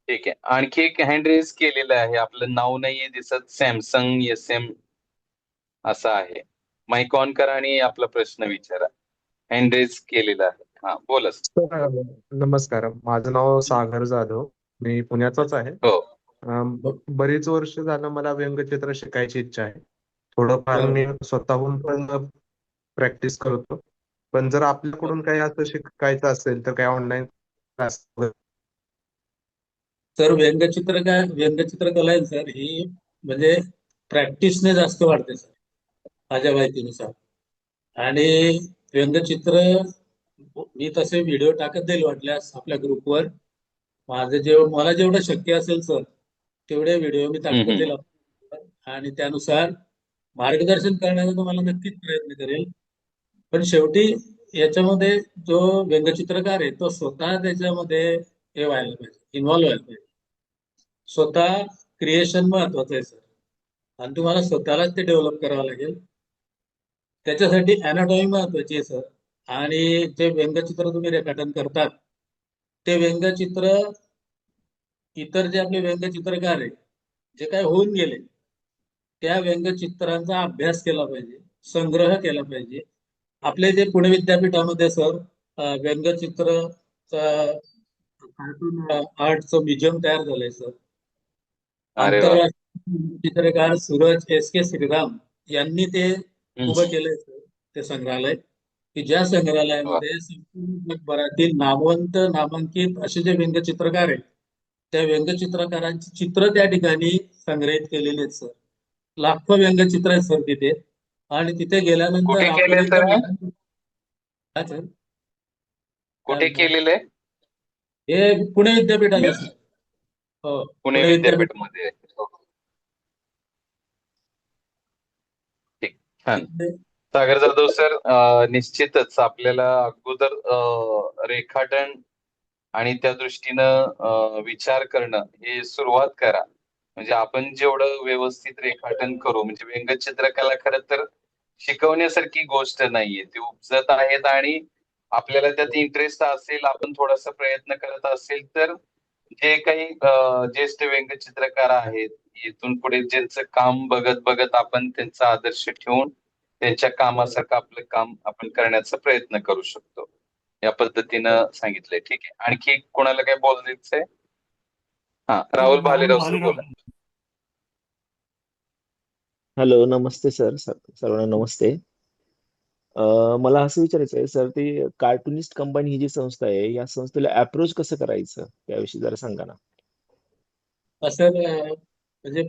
ठीक आहे. आणखी एक हँड रेज केलेलं आहे. आपलं नाव नाहीये दिसत, सॅमसंग SM असं आहे. माईक ऑन करा आणि आपला प्रश्न विचारा. हँड रेज केलेला आहे. हा बोला sir. सर, नमस्कार. माझं नाव सागर जाधव. मी पुण्याचाच आहे. हो बरीच वर्ष झालं मला व्यंगचित्र शिकायची इच्छा आहे. थोडंफार बरोबर. मी स्वतःहून पण प्रॅक्टिस करतो. पण जर आपल्याकडून काही असं शिकायचं असेल तर काही ऑनलाईन क्लास तर व्यंगचित्रकला आहे सर ही म्हणजे प्रॅक्टिसने जास्त वाढते सर माझ्या माहितीनुसार. आणि व्यंगचित्र मी तसे व्हिडिओ टाकत जाईल वाटल्यास आपल्या ग्रुपवर. मला जेवढं शक्य असेल सर तेवढे व्हिडिओ मी टाकत हम्म. जाईल आणि त्यानुसार मार्गदर्शन करण्याचा तुम्हाला नक्कीच प्रयत्न करेल. पण शेवटी याच्यामध्ये जो व्यंगचित्रकार आहे तो स्वतः त्याच्यामध्ये हे व्हायला पाहिजे, इन्व्हॉल्व्ह व्हायला पाहिजे. स्वतः क्रिएशन महत्वाचं आहे सर आणि तुम्हाला स्वतःलाच ते डेव्हलप करावं लागेल. त्याच्यासाठी अॅनाटॉमी महत्वाची आहे सर. आणि जे व्यंगचित्र तुम्ही रेखाटन करतात ते व्यंगचित्र इतर जे आपले व्यंगचित्रकार आहे जे काय होऊन गेले त्या व्यंगचित्रांचा अभ्यास केला पाहिजे, संग्रह केला पाहिजे. आपले जे पुणे विद्यापीठामध्ये सर व्यंगचित्र कार्टून आर्टचं म्युझियम तयार झालंय सर. अरे वा. आंतरराष्ट्रीय चित्रकार सूरज S.K. श्रीराम यांनी ते हम्म. उभं केलंय सर, ते संग्रहालय, की ज्या वा. संग्रहालयामध्ये संपूर्ण जगभरातील नामवंत नामांकित असे जे व्यंगचित्रकार आहेत त्या व्यंगचित्रकारांची चित्र त्या ठिकाणी संग्रहित केलेली आहेत सर. लाखो व्यंगचित्र आहेत सर तिथे. आणि तिथे गेल्यानंतर कुठे आपण केले एकदा सर हे? काय सर? काय कुठे म्हणता? केलेलं आहे? हे पुणे विद्यापीठाचं सर. हो, पुणे पुणे विद्यापीठ. विद्यापीठमध्ये. हो. ठीक. छान. तिथे सागर जाधव सर, निश्चितच आपल्याला अगोदर रेखाटन आणि त्या दृष्टीनं विचार करणं हे सुरुवात करा. म्हणजे आपण जेवढं व्यवस्थित रेखाटन करू, म्हणजे व्यंगचित्रकला खरं तर शिकवण्यासारखी गोष्ट नाहीये, ती उपजत आहेत आणि आपल्याला त्यात इंटरेस्ट असेल, आपण थोडासा प्रयत्न करत असेल तर जे काही ज्येष्ठ व्यंगचित्रकार आहेत, इथून पुढे ज्यांचं काम बघत बघत आपण त्यांचा आदर्श ठेवून त्यांच्या कामासारखं आपलं काम आपण करण्याचा प्रयत्न करू शकतो. या पद्धतीनं सांगितलंय. ठीक आहे. आणखी कोणाला काही बोलायचंय? हा, राहुल भालेराव सर बोला. हॅलो, नमस्ते सर. सर्वांना नमस्ते. मला असं विचारायचं आहे सर, ती कार्टुनिस्ट कंपनी ही जी संस्था आहे या संस्थेला अप्रोच कसं करायचं त्याविषयी जरा सांगा ना. सर म्हणजे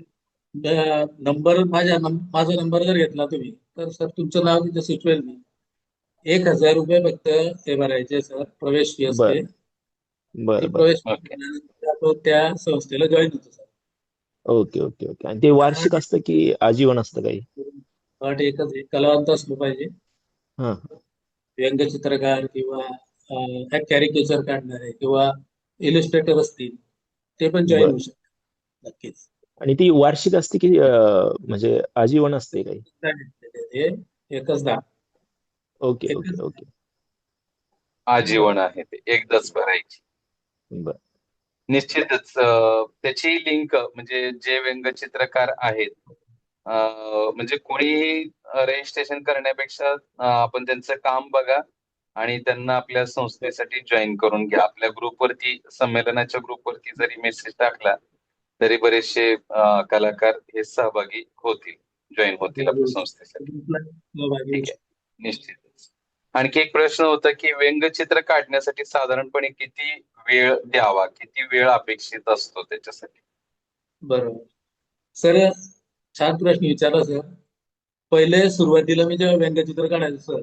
माझा नंबर जर घेतला तुम्ही तर सर तुमचं नाव तिथे सुचवेल मी. 1,000 रुपये फक्त हे भरायचे सर, प्रवेश फी असते. बर ती बर बर प्रवेश फी ओके. भरल्यानंतर आपण त्या संस्थेला जॉईन होतो सर. Okay okay okay. आणि ते वार्षिक असतं की आजीवन असतं काही? अट एकच आहे, कलावंत असलं पाहिजे, हा. व्यंगचित्रकार किंवा कॅरिकेचर काढणारे किंवा इलिस्ट्रेटर असतील ते पण जॉईन बर. होऊ शकतात नक्कीच. आणि ती वार्षिक असते की म्हणजे आजीवन असते काही? हे एकच दाब. ओके ओके एकच ओके. आजीवन आहे ते, एकदाच भरायची. बर निश्चितच त्याची लिंक म्हणजे जे व्यंगचित्रकार आहेत, म्हणजे कोणीही रजिस्ट्रेशन करण्यापेक्षा आपण त्यांचं काम बघा आणि त्यांना आपल्या संस्थेसाठी जॉईन करून घ्या. आपल्या ग्रुपवरती, संमेलनाच्या ग्रुपवरती जरी मेसेज टाकला तरी बरेचसे कलाकार हे सहभागी होतील, जॉईन होतील आपल्या संस्थेसाठी. सहभागी होऊ ठीक आहे. निश्चितच. आणखी एक प्रश्न होता की व्यंगचित्र काढण्यासाठी साधारणपणे किती वेळ द्यावा, किती वेळ अपेक्षित असतो त्याच्यासाठी? बरोबर सर, छान प्रश्न विचारला सर. पहिले सुरुवातीला मी जेव्हा व्यंगचित्र काढायचो सर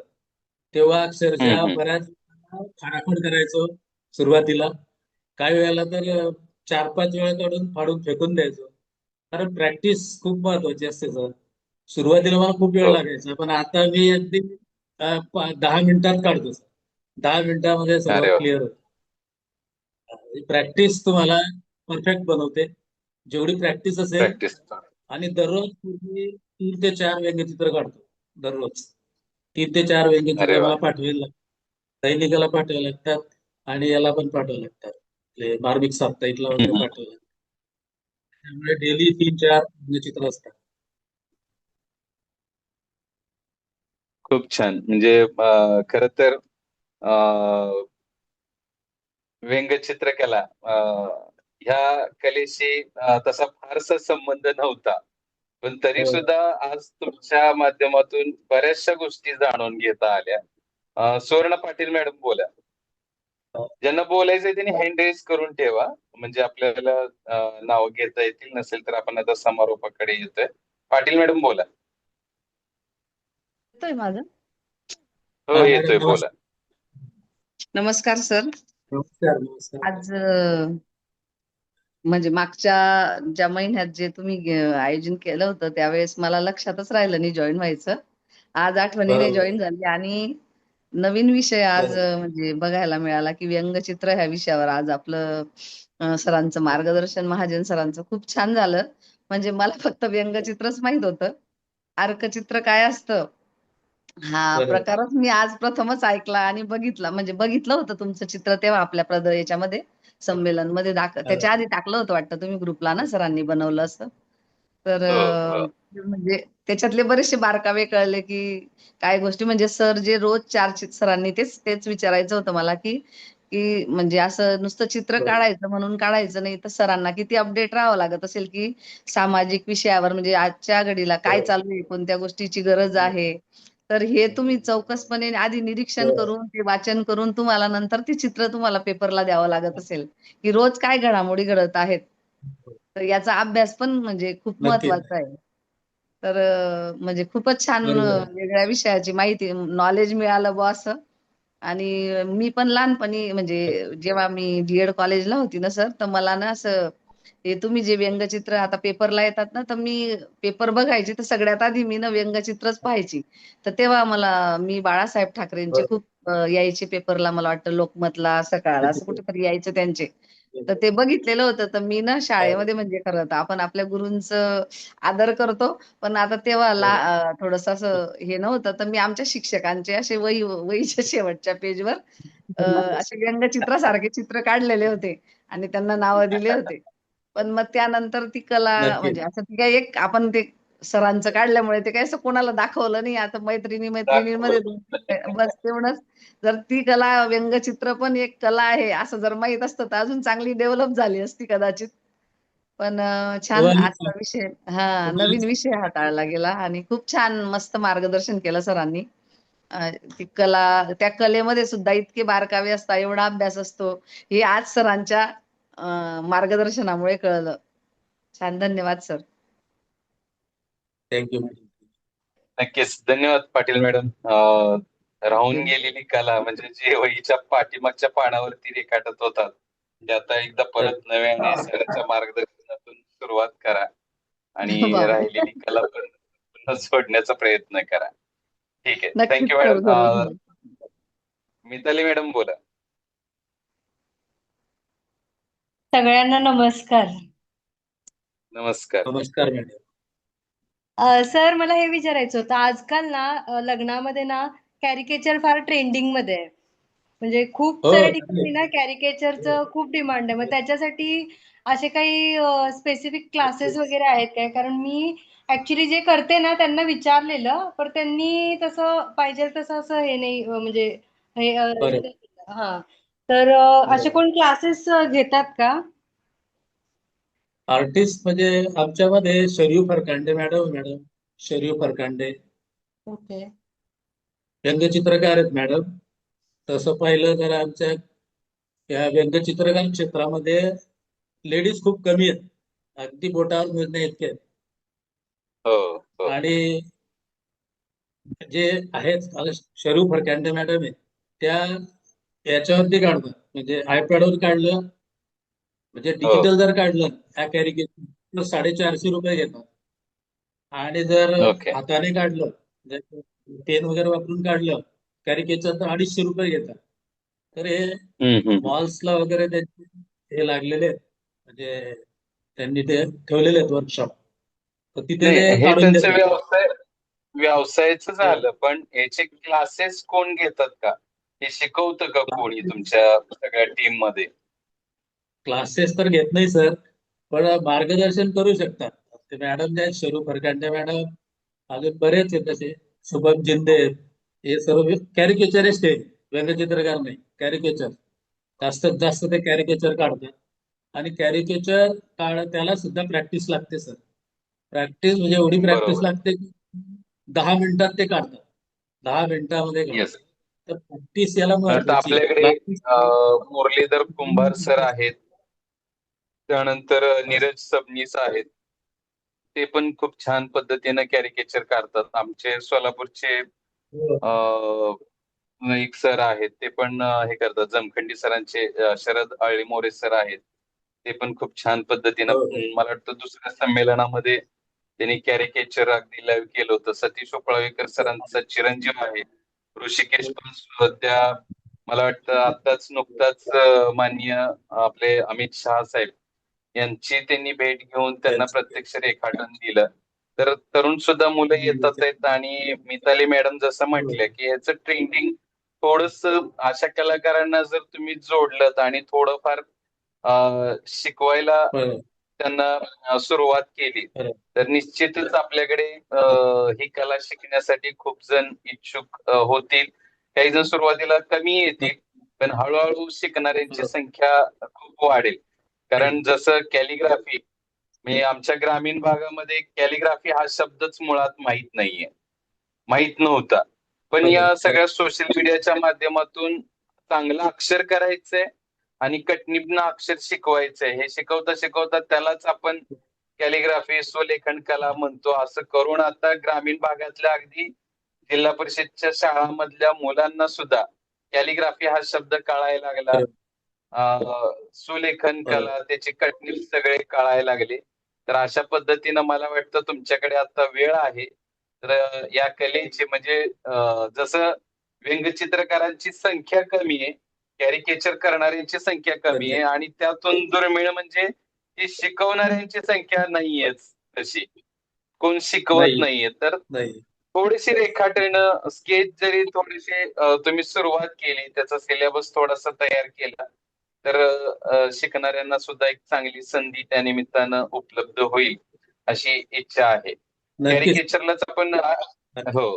तेव्हा अक्षरशः हम्म. बऱ्याच फाडाफाड करायचो सुरुवातीला. काही वेळेला तर 4-5 वेळा काढून फाडून फेकून द्यायचो. कारण प्रॅक्टिस खूप महत्वाची असते सर. सुरुवातीला मला खूप वेळ हो. लागायचा पण आता मी अगदी 10 मिनिटात काढतो सर. 10 मिनिटामध्ये अरे सगळं वा. क्लिअर होतं. प्रॅक्टिस तुम्हाला परफेक्ट बनवते. जेवढी प्रॅक्टिस असेल प्रॅक्टिस. आणि दररोज पूर्वी 3 ते 4 व्यंगचित्र काढतो दररोज. 3 ते 4 अरे व्यंगचित्र वा. मला पाठवायला लागतात. दैनिकाला पाठवायला लागतात आणि याला पण पाठवायला लागतात. आपले मार्मिक साप्ताहिकला वगैरे हम्म. पाठवायला लागतात. त्यामुळे डेली 3-4 व्यंगचित्र असतात. खूप छान. म्हणजे खरं तर व्यंगचित्रकला ह्या कलेशी तसा फारसा संबंध नव्हता. पण तरी हो. सुद्धा आज तुमच्या माध्यमातून बऱ्याचशा गोष्टी जाणून घेता आल्या. सुवर्ण पाटील मॅडम बोला. ज्यांना बोलायचंय त्यांनी हँड रेज करून ठेवा, म्हणजे आपल्याला नाव घेता येतील. नसेल तर आपण आता समारोपाकडे येतोय. पाटील मॅडम बोला. येतोय माझं. हो, हा येतोय, मॅडम बोला. नमस्कार सर. नमस्कार. नमस्कार. आज म्हणजे मागच्या ज्या महिन्यात जे तुम्ही आयोजन केलं होतं त्यावेळेस मला लक्षातच राहिलं नाही जॉईन व्हायचं. आज आठवणीने बरोबर. जॉईन झाली आणि नवीन विषय आज बरोबर. म्हणजे बघायला मिळाला की व्यंगचित्र ह्या विषयावर आज आपलं सरांचं मार्गदर्शन, महाजन सरांचं खूप छान झालं. म्हणजे मला फक्त व्यंगचित्रच माहित होतं. अर्कचित्र काय असतं हा बरोबर. प्रकारच मी आज प्रथमच ऐकला आणि बघितला. म्हणजे बघितलं होतं तुमचं चित्र तेव्हा आपल्या याच्यामध्ये संमेलन मध्ये त्याच्या आधी टाकलं होतं वाटतं तुम्ही ग्रुपला ना, सरांनी बनवलं असं. तर हो, हो. म्हणजे त्याच्यातले बरेचसे बारकावे कळले की काय गोष्टी म्हणजे सर जे रोज सरांनी तेच तेच विचारायचं होतं मला की की म्हणजे असं नुसतं चित्र बरोबर. काढायचं म्हणून काढायचं नाही, तर सरांना किती अपडेट राहावं लागत असेल की सामाजिक विषयावर म्हणजे आजच्या घडीला काय बरोबर. चालू आहे, कोणत्या गोष्टीची गरज आहे. तर हे तुम्ही चौकसपणे आधी निरीक्षण बरोबर. करून ते वाचन करून तुम्हाला नंतर ते चित्र तुम्हाला पेपरला द्यावं लागत असेल की रोज काय घडामोडी घडत आहेत. तर याचा अभ्यास पण म्हणजे खूप नक्की. महत्वाचा आहे. तर म्हणजे खूपच छान बरोबर आहे. वेगळ्या विषयाची माहिती नॉलेज मिळालं बुवा असं. आणि मी पण लहानपणी म्हणजे जेव्हा मी डी.एड कॉलेजला होती ना सर, तर मला ना असं हे तुम्ही जे व्यंगचित्र आता पेपरला येतात ना, तर मी पेपर बघायचे तर सगळ्यात आधी मी ना व्यंगचित्रच पाहायची. तर तेव्हा मी बाळासाहेब ठाकरेंचे बरोबर. खूप यायचे पेपरला, मला वाटतं लोकमतला, सकाळला असं कुठेतरी यायचे त्यांचे. तर ते बघितलेलं होतं. तर मी ना शाळेमध्ये म्हणजे खरं तर आपण आपल्या गुरूंचं आदर करतो. पण आता तेव्हा थोडंसं असं हे नव्हतं. तर मी आमच्या शिक्षकांचे असे वहीच्या शेवटच्या पेजवर असे व्यंगचित्रासारखे चित्र काढलेले होते आणि त्यांना नावं दिले होते. पण मग त्यानंतर ती कला नक्की. म्हणजे असं ती काय एक आपण ते सरांचं काढल्यामुळे ते काय असं कोणाला दाखवलं नाही. आता मैत्रिणींमध्ये दाखवलं. बस तेवढंच. जर ती कला व्यंगचित्र पण एक कला आहे असं जर माहीत असतं तर अजून चांगली डेव्हलप झाली असती कदाचित. पण छान तुम्हाला आजचा विषय नवीन विषय हाताळला गेला आणि खूप छान मस्त मार्गदर्शन केलं सरांनी. ती कला त्या कलेमध्ये सुद्धा इतके बारकावे असतात, एवढा अभ्यास असतो. हे आज सरांच्या मार्गदर्शनामुळे कळलं. छान धन्यवाद सर. Thank you madam. नक्कीच. धन्यवाद पाटील मॅडम. राहून गेलेली कला म्हणजे जे वहीच्या पाठीमागच्या पानावरती रेखाटत होतात, ते आता एकदा परत नव्याने सरांच्या मार्गदर्शनातून सुरुवात करा आणि बापरे. राहिलेली कला पण पुन्हा जोडण्याचा प्रयत्न करा. ठीक आहे. नक्कीच थँक्यू करू मॅडम. सर. मिताली मॅडम बोला. सगळ्यांना नमस्कार. नमस्कार. नमस्कार मॅडम. सर मला हे विचारायचं होतं, आजकाल ना लग्नामध्ये ना कॅरिकेचर फार ट्रेंडिंग मध्ये आहे. म्हणजे खूप हो, साऱ्या चालेल. ठिकाणी ना कॅरिकेचरचं खूप डिमांड आहे. मग त्याच्यासाठी असे काही स्पेसिफिक क्लासेस वगैरे आहेत काय? कारण मी ऍक्च्युली जे करते ना त्यांना विचारलेलं, पण त्यांनी तसं पाहिजे तसं असं हे नाही म्हणजे हे बरोबर. हा. तर असे कोण क्लासेस घेतात का? आर्टिस्ट म्हणजे आमच्यामध्ये Sharif Farkande madam madam Sharif Farkande okay. व्यंगचित्रकार आहेत मॅडम. तसं पाहिलं तर आमच्या या व्यंगचित्रकार क्षेत्रामध्ये लेडीज खूप कमी आहेत. अगदी बोटावर मोजण्या इतके आहेत. हो, हो. आणि जे आहेत आता शरीफ फरकांडे मॅडम आहे त्या याच्यावरती काढतात. म्हणजे आयपॅडवर काढलं म्हणजे हो. डिजिटल जर काढलं ह्या कॅरिकेचर तर 450 रुपये घेतात. आणि जर ओके. हाताने काढलं पेन वगैरे वापरून काढलं कॅरिकेचर तर 250 रुपये घेतात. तर हे हम्म. मॉल्सला वगैरे त्यांचे हे लागलेले आहेत. म्हणजे त्यांनी ते ठेवलेले आहेत वर्कशॉप. तर तिथे नाही, ते हे काढून त्यांचं देतात. व्यवसायाचं हो. झालं, पण याचे क्लासेस कोण घेतात का? हे शिकवतं का कोणी तुमच्या सगळ्या टीम मध्ये? क्लासेस तर घेत नाही सर, पण मार्गदर्शन करू शकतात. ते मॅडम जे आहेत शरू फरकांडे मॅडम, अजून बरेच आहेत तसे शुभम जिंदे आहेत. हे सर्व कॅरिकेचरिस्ट आहेत. व्यंगचित्रकार नाही, कॅरिकेचर. जास्तीत जास्त ते कॅरिकेचर काढतात आणि कॅरिकेचर त्याला सुद्धा प्रॅक्टिस लागते सर. प्रॅक्टिस म्हणजे एवढी प्रॅक्टिस बरोबर. लागते की 10 मिनिटात ते काढतात. 10 मिनिटामध्ये काढतात. येस. तर प्रॅक्टिस याला आता महत्वाची आहे. आपल्याकडे प्रॅक्टिस मुरलीधर कुंभार सर आहेत, त्यानंतर नीरज सबनीस आहेत. ते पण खूप छान पद्धतीने कॅरिकेचर काढतात. आमचे सोलापूरचे एक सर आहेत, ते पण हे करतात. जमखंडी सरांचे शरद आळीमोरे सर आहेत, ते पण खूप छान पद्धतीनं मला वाटतं दुसऱ्या संमेलनामध्ये त्यांनी कॅरिकेचर अगदी लाईव्ह केलं होतं. सतीश उपळावेकर सरांचा चिरंजीव आहे ऋषिकेश पण सध्या मला वाटतं आताच नुकताच माननीय आपले अमित शहा साहेब यांची त्यांनी भेट घेऊन त्यांना प्रत्यक्ष रेखाटन दिलं. तर तरुण सुद्धा मुलं येतात आहेत आणि मिताली मॅडम जसं म्हटलं की ह्याचं ट्रेंडिंग थोडस अशा कलाकारांना जर तुम्ही जोडलं आणि थोडंफार शिकवायला त्यांना सुरुवात केली तर निश्चितच आपल्याकडे ही कला शिकण्यासाठी खूप जण इच्छुक होतील. काही जण सुरुवातीला कमी येतील, पण हळूहळू शिकणाऱ्यांची संख्या खूप वाढेल. कारण जसं कॅलिग्राफी म्हणजे आमच्या ग्रामीण भागामध्ये कॅलिग्राफी हा शब्दच मुळात माहीत नाहीये, माहीत नव्हता. पण या सगळ्या सोशल मीडियाच्या माध्यमातून चांगलं अक्षर करायचंय आणि कटनीपनं अक्षर शिकवायचंय. हे शिकवता शिकवता त्यालाच आपण कॅलिग्राफी स्वलेखन कला म्हणतो. असं करून आता ग्रामीण भागातल्या अगदी जिल्हा परिषदच्या शाळांमधल्या मुलांना सुद्धा कॅलिग्राफी हा शब्द कळायला लागला. सुलेखन कला, त्याची कटनीप सगळे कळायला लागले. तर अशा पद्धतीनं मला वाटतं तुमच्याकडे आता वेळ आहे. तर या कलेची म्हणजे जसं व्यंगचित्रकारांची संख्या कमी आहे, कॅरिकेचर करणाऱ्यांची संख्या कमी आहे आणि त्यातून दुर्मिळ म्हणजे ती शिकवणाऱ्यांची संख्या नाहीयेच तशी. कोण शिकवत नाहीये. तर थोडीशी रेखाटन स्केच जरी थोडीशी तुम्ही सुरुवात केली, त्याचा सिलेबस थोडासा तयार केला तर शिकणाऱ्यांना सुद्धा एक चांगली संधी त्या निमित्तानं उपलब्ध होईल अशी इच्छा आहे. कॅरिकेचरलाच आपण हो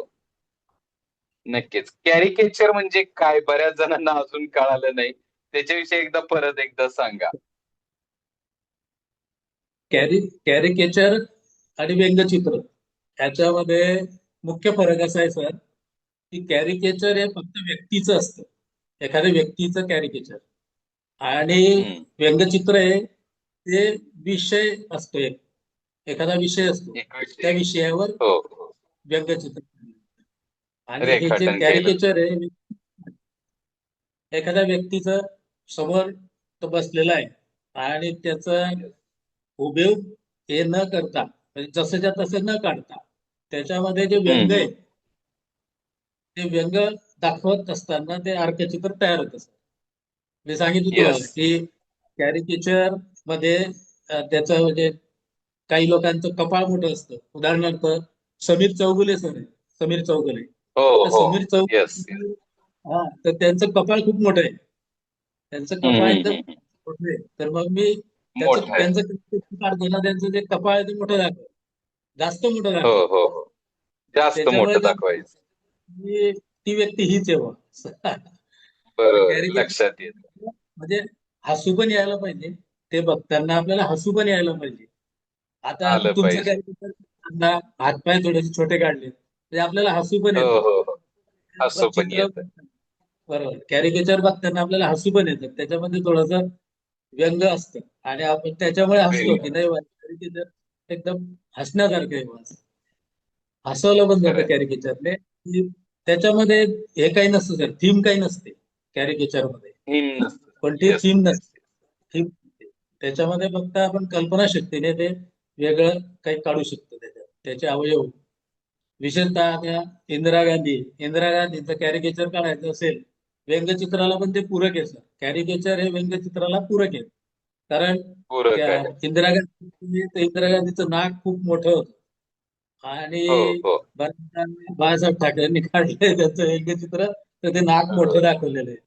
नक्कीच. कॅरिकेचर म्हणजे काय बऱ्याच जणांना अजून कळालं नाही. त्याच्याविषयी परत एकदा सांगा. कॅरिकेचर आणि व्यंगचित्र ह्याच्यामध्ये मुख्य फरक असा आहे सर की कॅरिकेचर हे फक्त व्यक्तीचं असतं, एखाद्या व्यक्तीचं कॅरिकेचर. आणि व्यंगचित्र हे ते विषय असतो, एखादा विषय असतो, त्या विषयावर व्यंगचित्र. आणि हे जे कॅरिकेचर आहे एखाद्या व्यक्तीचं समोर तो बसलेला आहे आणि त्याचं हुबेहूब हे न करता म्हणजे जसंच्या तसं न काढता त्याच्यामध्ये जे व्यंग आहे ते व्यंग दाखवत असताना ते अर्कचित्र तयार होत असतं. मी सांगितलं तुम्हाला की कॅरिकेचर मध्ये त्याचं म्हणजे काही लोकांचं कपाळ मोठं असतं. उदाहरणार्थ समीर चौगुले सर आहे, समीर चौगुले. तर समीर चौगुले तर त्यांचं कपाळ खूप मोठं आहे, त्यांचं कपाळ एकदम मोठं आहे. तर मग मी त्यांचं काढताना त्यांचं जे कपाळ आहे ते मोठं दाखव, जास्त मोठं दाखव. जास्त मोठं दाखवायचं. ती व्यक्ती हीच आहे बा. लक्षात येत म्हणजे हसू पण यायला पाहिजे, ते बघताना आपल्याला हसू पण यायला पाहिजे. आता तुमचं कॅरिकेचर हातपाय थोडेसे छोटे काढले म्हणजे आपल्याला हसू पण येतं. हसू पण येतं. बरोबर. कॅरिकेचर बघताना आपल्याला हसू पण येतं, त्याच्यामध्ये थोडंसं व्यंग असतं आणि आपण त्याच्यामुळे हसतो की नाही कॅरिकेचर एकदम हसण्यासारखं आहे. हसवलं पण जातं कॅरिकेचरने. त्याच्यामध्ये हे काही नसतं सर, थीम काही नसते कॅरिकेचरमध्ये, कोणती थीम नसते. त्याच्यामध्ये फक्त आपण कल्पनाशक्तीने ते वेगळं काही काढू शकतो. त्याचे अवयव विशेषतः त्या इंदिरा गांधीचं कॅरिकेचर काढायचं असेल व्यंगचित्राला पण ते पूरक आहे सर. कॅरिकेचर हे व्यंगचित्राला पूरक आहे. कारण इंदिरा गांधीचं नाक खूप मोठं होतं आणि बाळासाहेब ठाकरेंनी काढलंय त्यांचं व्यंगचित्र, तर ते नाक मोठं दाखवलेलं आहे.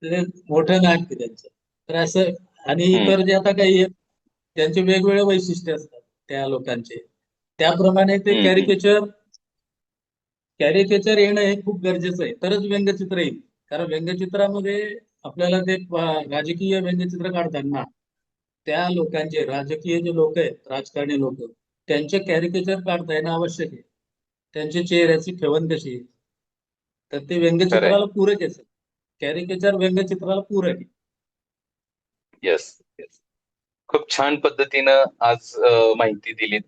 ते मोठं नाक आहे त्यांचं. तर असं आणि इतर जे आता काही त्यांचे वेगवेगळे वैशिष्ट्य असतात त्या लोकांचे, त्याप्रमाणे ते कॅरिकेचर येणं हे खूप गरजेचं आहे, तरच व्यंगचित्र येईल. कारण व्यंगचित्रामध्ये आपल्याला ते राजकीय व्यंगचित्र काढताना त्या लोकांचे राजकीय जे लोक आहेत राजकारणी लोक त्यांचे कॅरिकेचर काढता येणं आवश्यक आहे. त्यांची चेहऱ्याची ठेवण कशी आहे तर ते खरंय. व्यंगचित्राला पूरक आहे. कॅरिकेचर व्यंगचित्राला पूरक आहे. Yes yes. खूप छान पद्धतीनं आज माहिती दिलीत.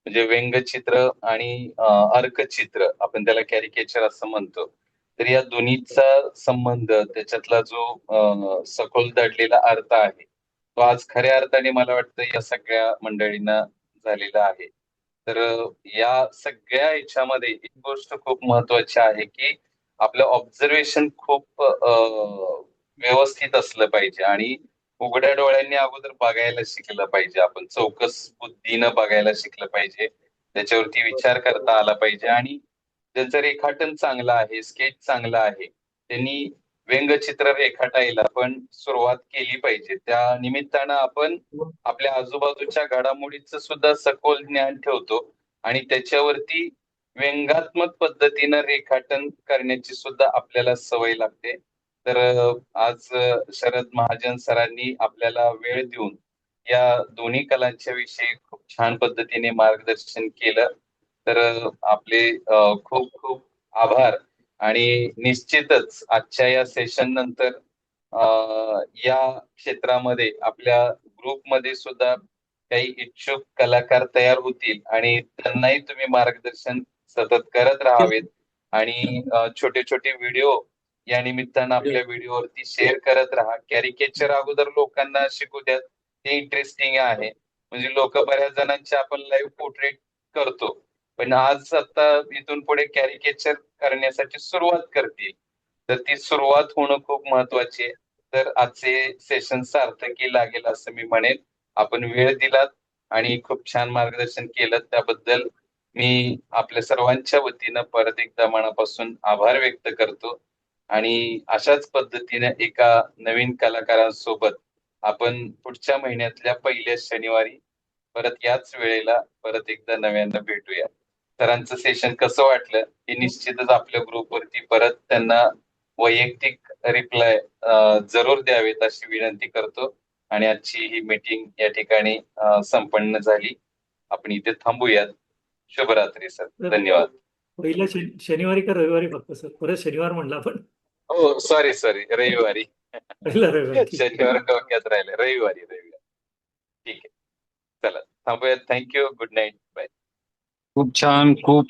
म्हणजे व्यंगचित्र आणि अर्कचित्र आपण त्याला कॅरिकेचर असं म्हणतो. तर या दोन्हीचा संबंध त्याच्यातला जो सखोल दडलेला अर्थ आहे तो आज खऱ्या अर्थाने मला वाटतं या सगळ्या मंडळींना झालेला आहे. तर या सगळ्या ह्याच्यामध्ये एक गोष्ट खूप महत्वाची आहे की आपलं ऑब्झर्वेशन खूप व्यवस्थित असलं पाहिजे आणि उघड्या डोळ्यांनी अगोदर बघायला शिकलं पाहिजे. आपण चौकस बुद्धीनं बघायला शिकलं पाहिजे. त्याच्यावरती विचार करता आला पाहिजे आणि ज्यांचं रेखाटन चांगलं आहे, स्केच चांगलं आहे, त्यांनी व्यंगचित्र रेखाटायला पण सुरुवात केली पाहिजे. त्या निमित्तानं आपण आपल्या आजूबाजूच्या घडामोडीचं सुद्धा सखोल ज्ञान ठेवतो आणि त्याच्यावरती व्यंगात्मक पद्धतीनं रेखाटन करण्याची सुद्धा आपल्याला सवय लागते. तर आज शरद महाजन सरांनी आपल्याला वेळ देऊन या दोन्ही कलांच्या विषयी खूप छान पद्धतीने मार्गदर्शन केलं. तर आपले खूप खूप आभार आणि निश्चितच आजच्या या सेशन नंतर या क्षेत्रामध्ये आपल्या ग्रुपमध्ये सुद्धा काही इच्छुक कलाकार तयार होतील आणि त्यांनाही तुम्ही मार्गदर्शन सतत करत राहावेत आणि छोटे छोटे व्हिडिओ या निमित्तानं आपल्या व्हिडिओवरती शेअर करत राहा. कॅरिकेचर अगोदर लोकांना शिकू द्यात, ते इंटरेस्टिंग आहे. म्हणजे लोक बऱ्याच जणांचे आपण लाईव्ह पोर्ट्रेट करतो पण आज आता इथून पुढे कॅरिकेचर करण्यासाठी सुरुवात करतील. तर ती सुरुवात होणं खूप महत्वाची आहे. तर आजचे सेशन सार्थकी लागेल असं मी म्हणेन. आपण वेळ दिलात आणि खूप छान मार्गदर्शन केलं त्याबद्दल मी आपल्या सर्वांच्या वतीनं परत एकदा मनापासून आभार व्यक्त करतो आणि अशाच पद्धतीने एका नवीन कलाकारांसोबत आपण पुढच्या महिन्यातल्या पहिल्या शनिवारी परत याच वेळेला परत एकदा नव्यानं भेटूया. सरांचं सेशन कसं वाटलं हे निश्चितच आपल्या ग्रुपवरती परत त्यांना वैयक्तिक रिप्लाय जरूर द्यावेत अशी विनंती करतो आणि आजची ही मीटिंग या ठिकाणी संपन्न झाली. आपण इथे थांबूयात. शुभरात्री सर. धन्यवाद. पहिल्या शनिवारी का रविवारी फक्त सर? परत शनिवार म्हणला आपण. हो सॉरी रविवारी. पहिला रविवारी. शनिवार डोक्यात राहिले. रविवारी. ठीक आहे. चला थांबूयात. थँक्यू. Good night. बाय. खूप छान, खूप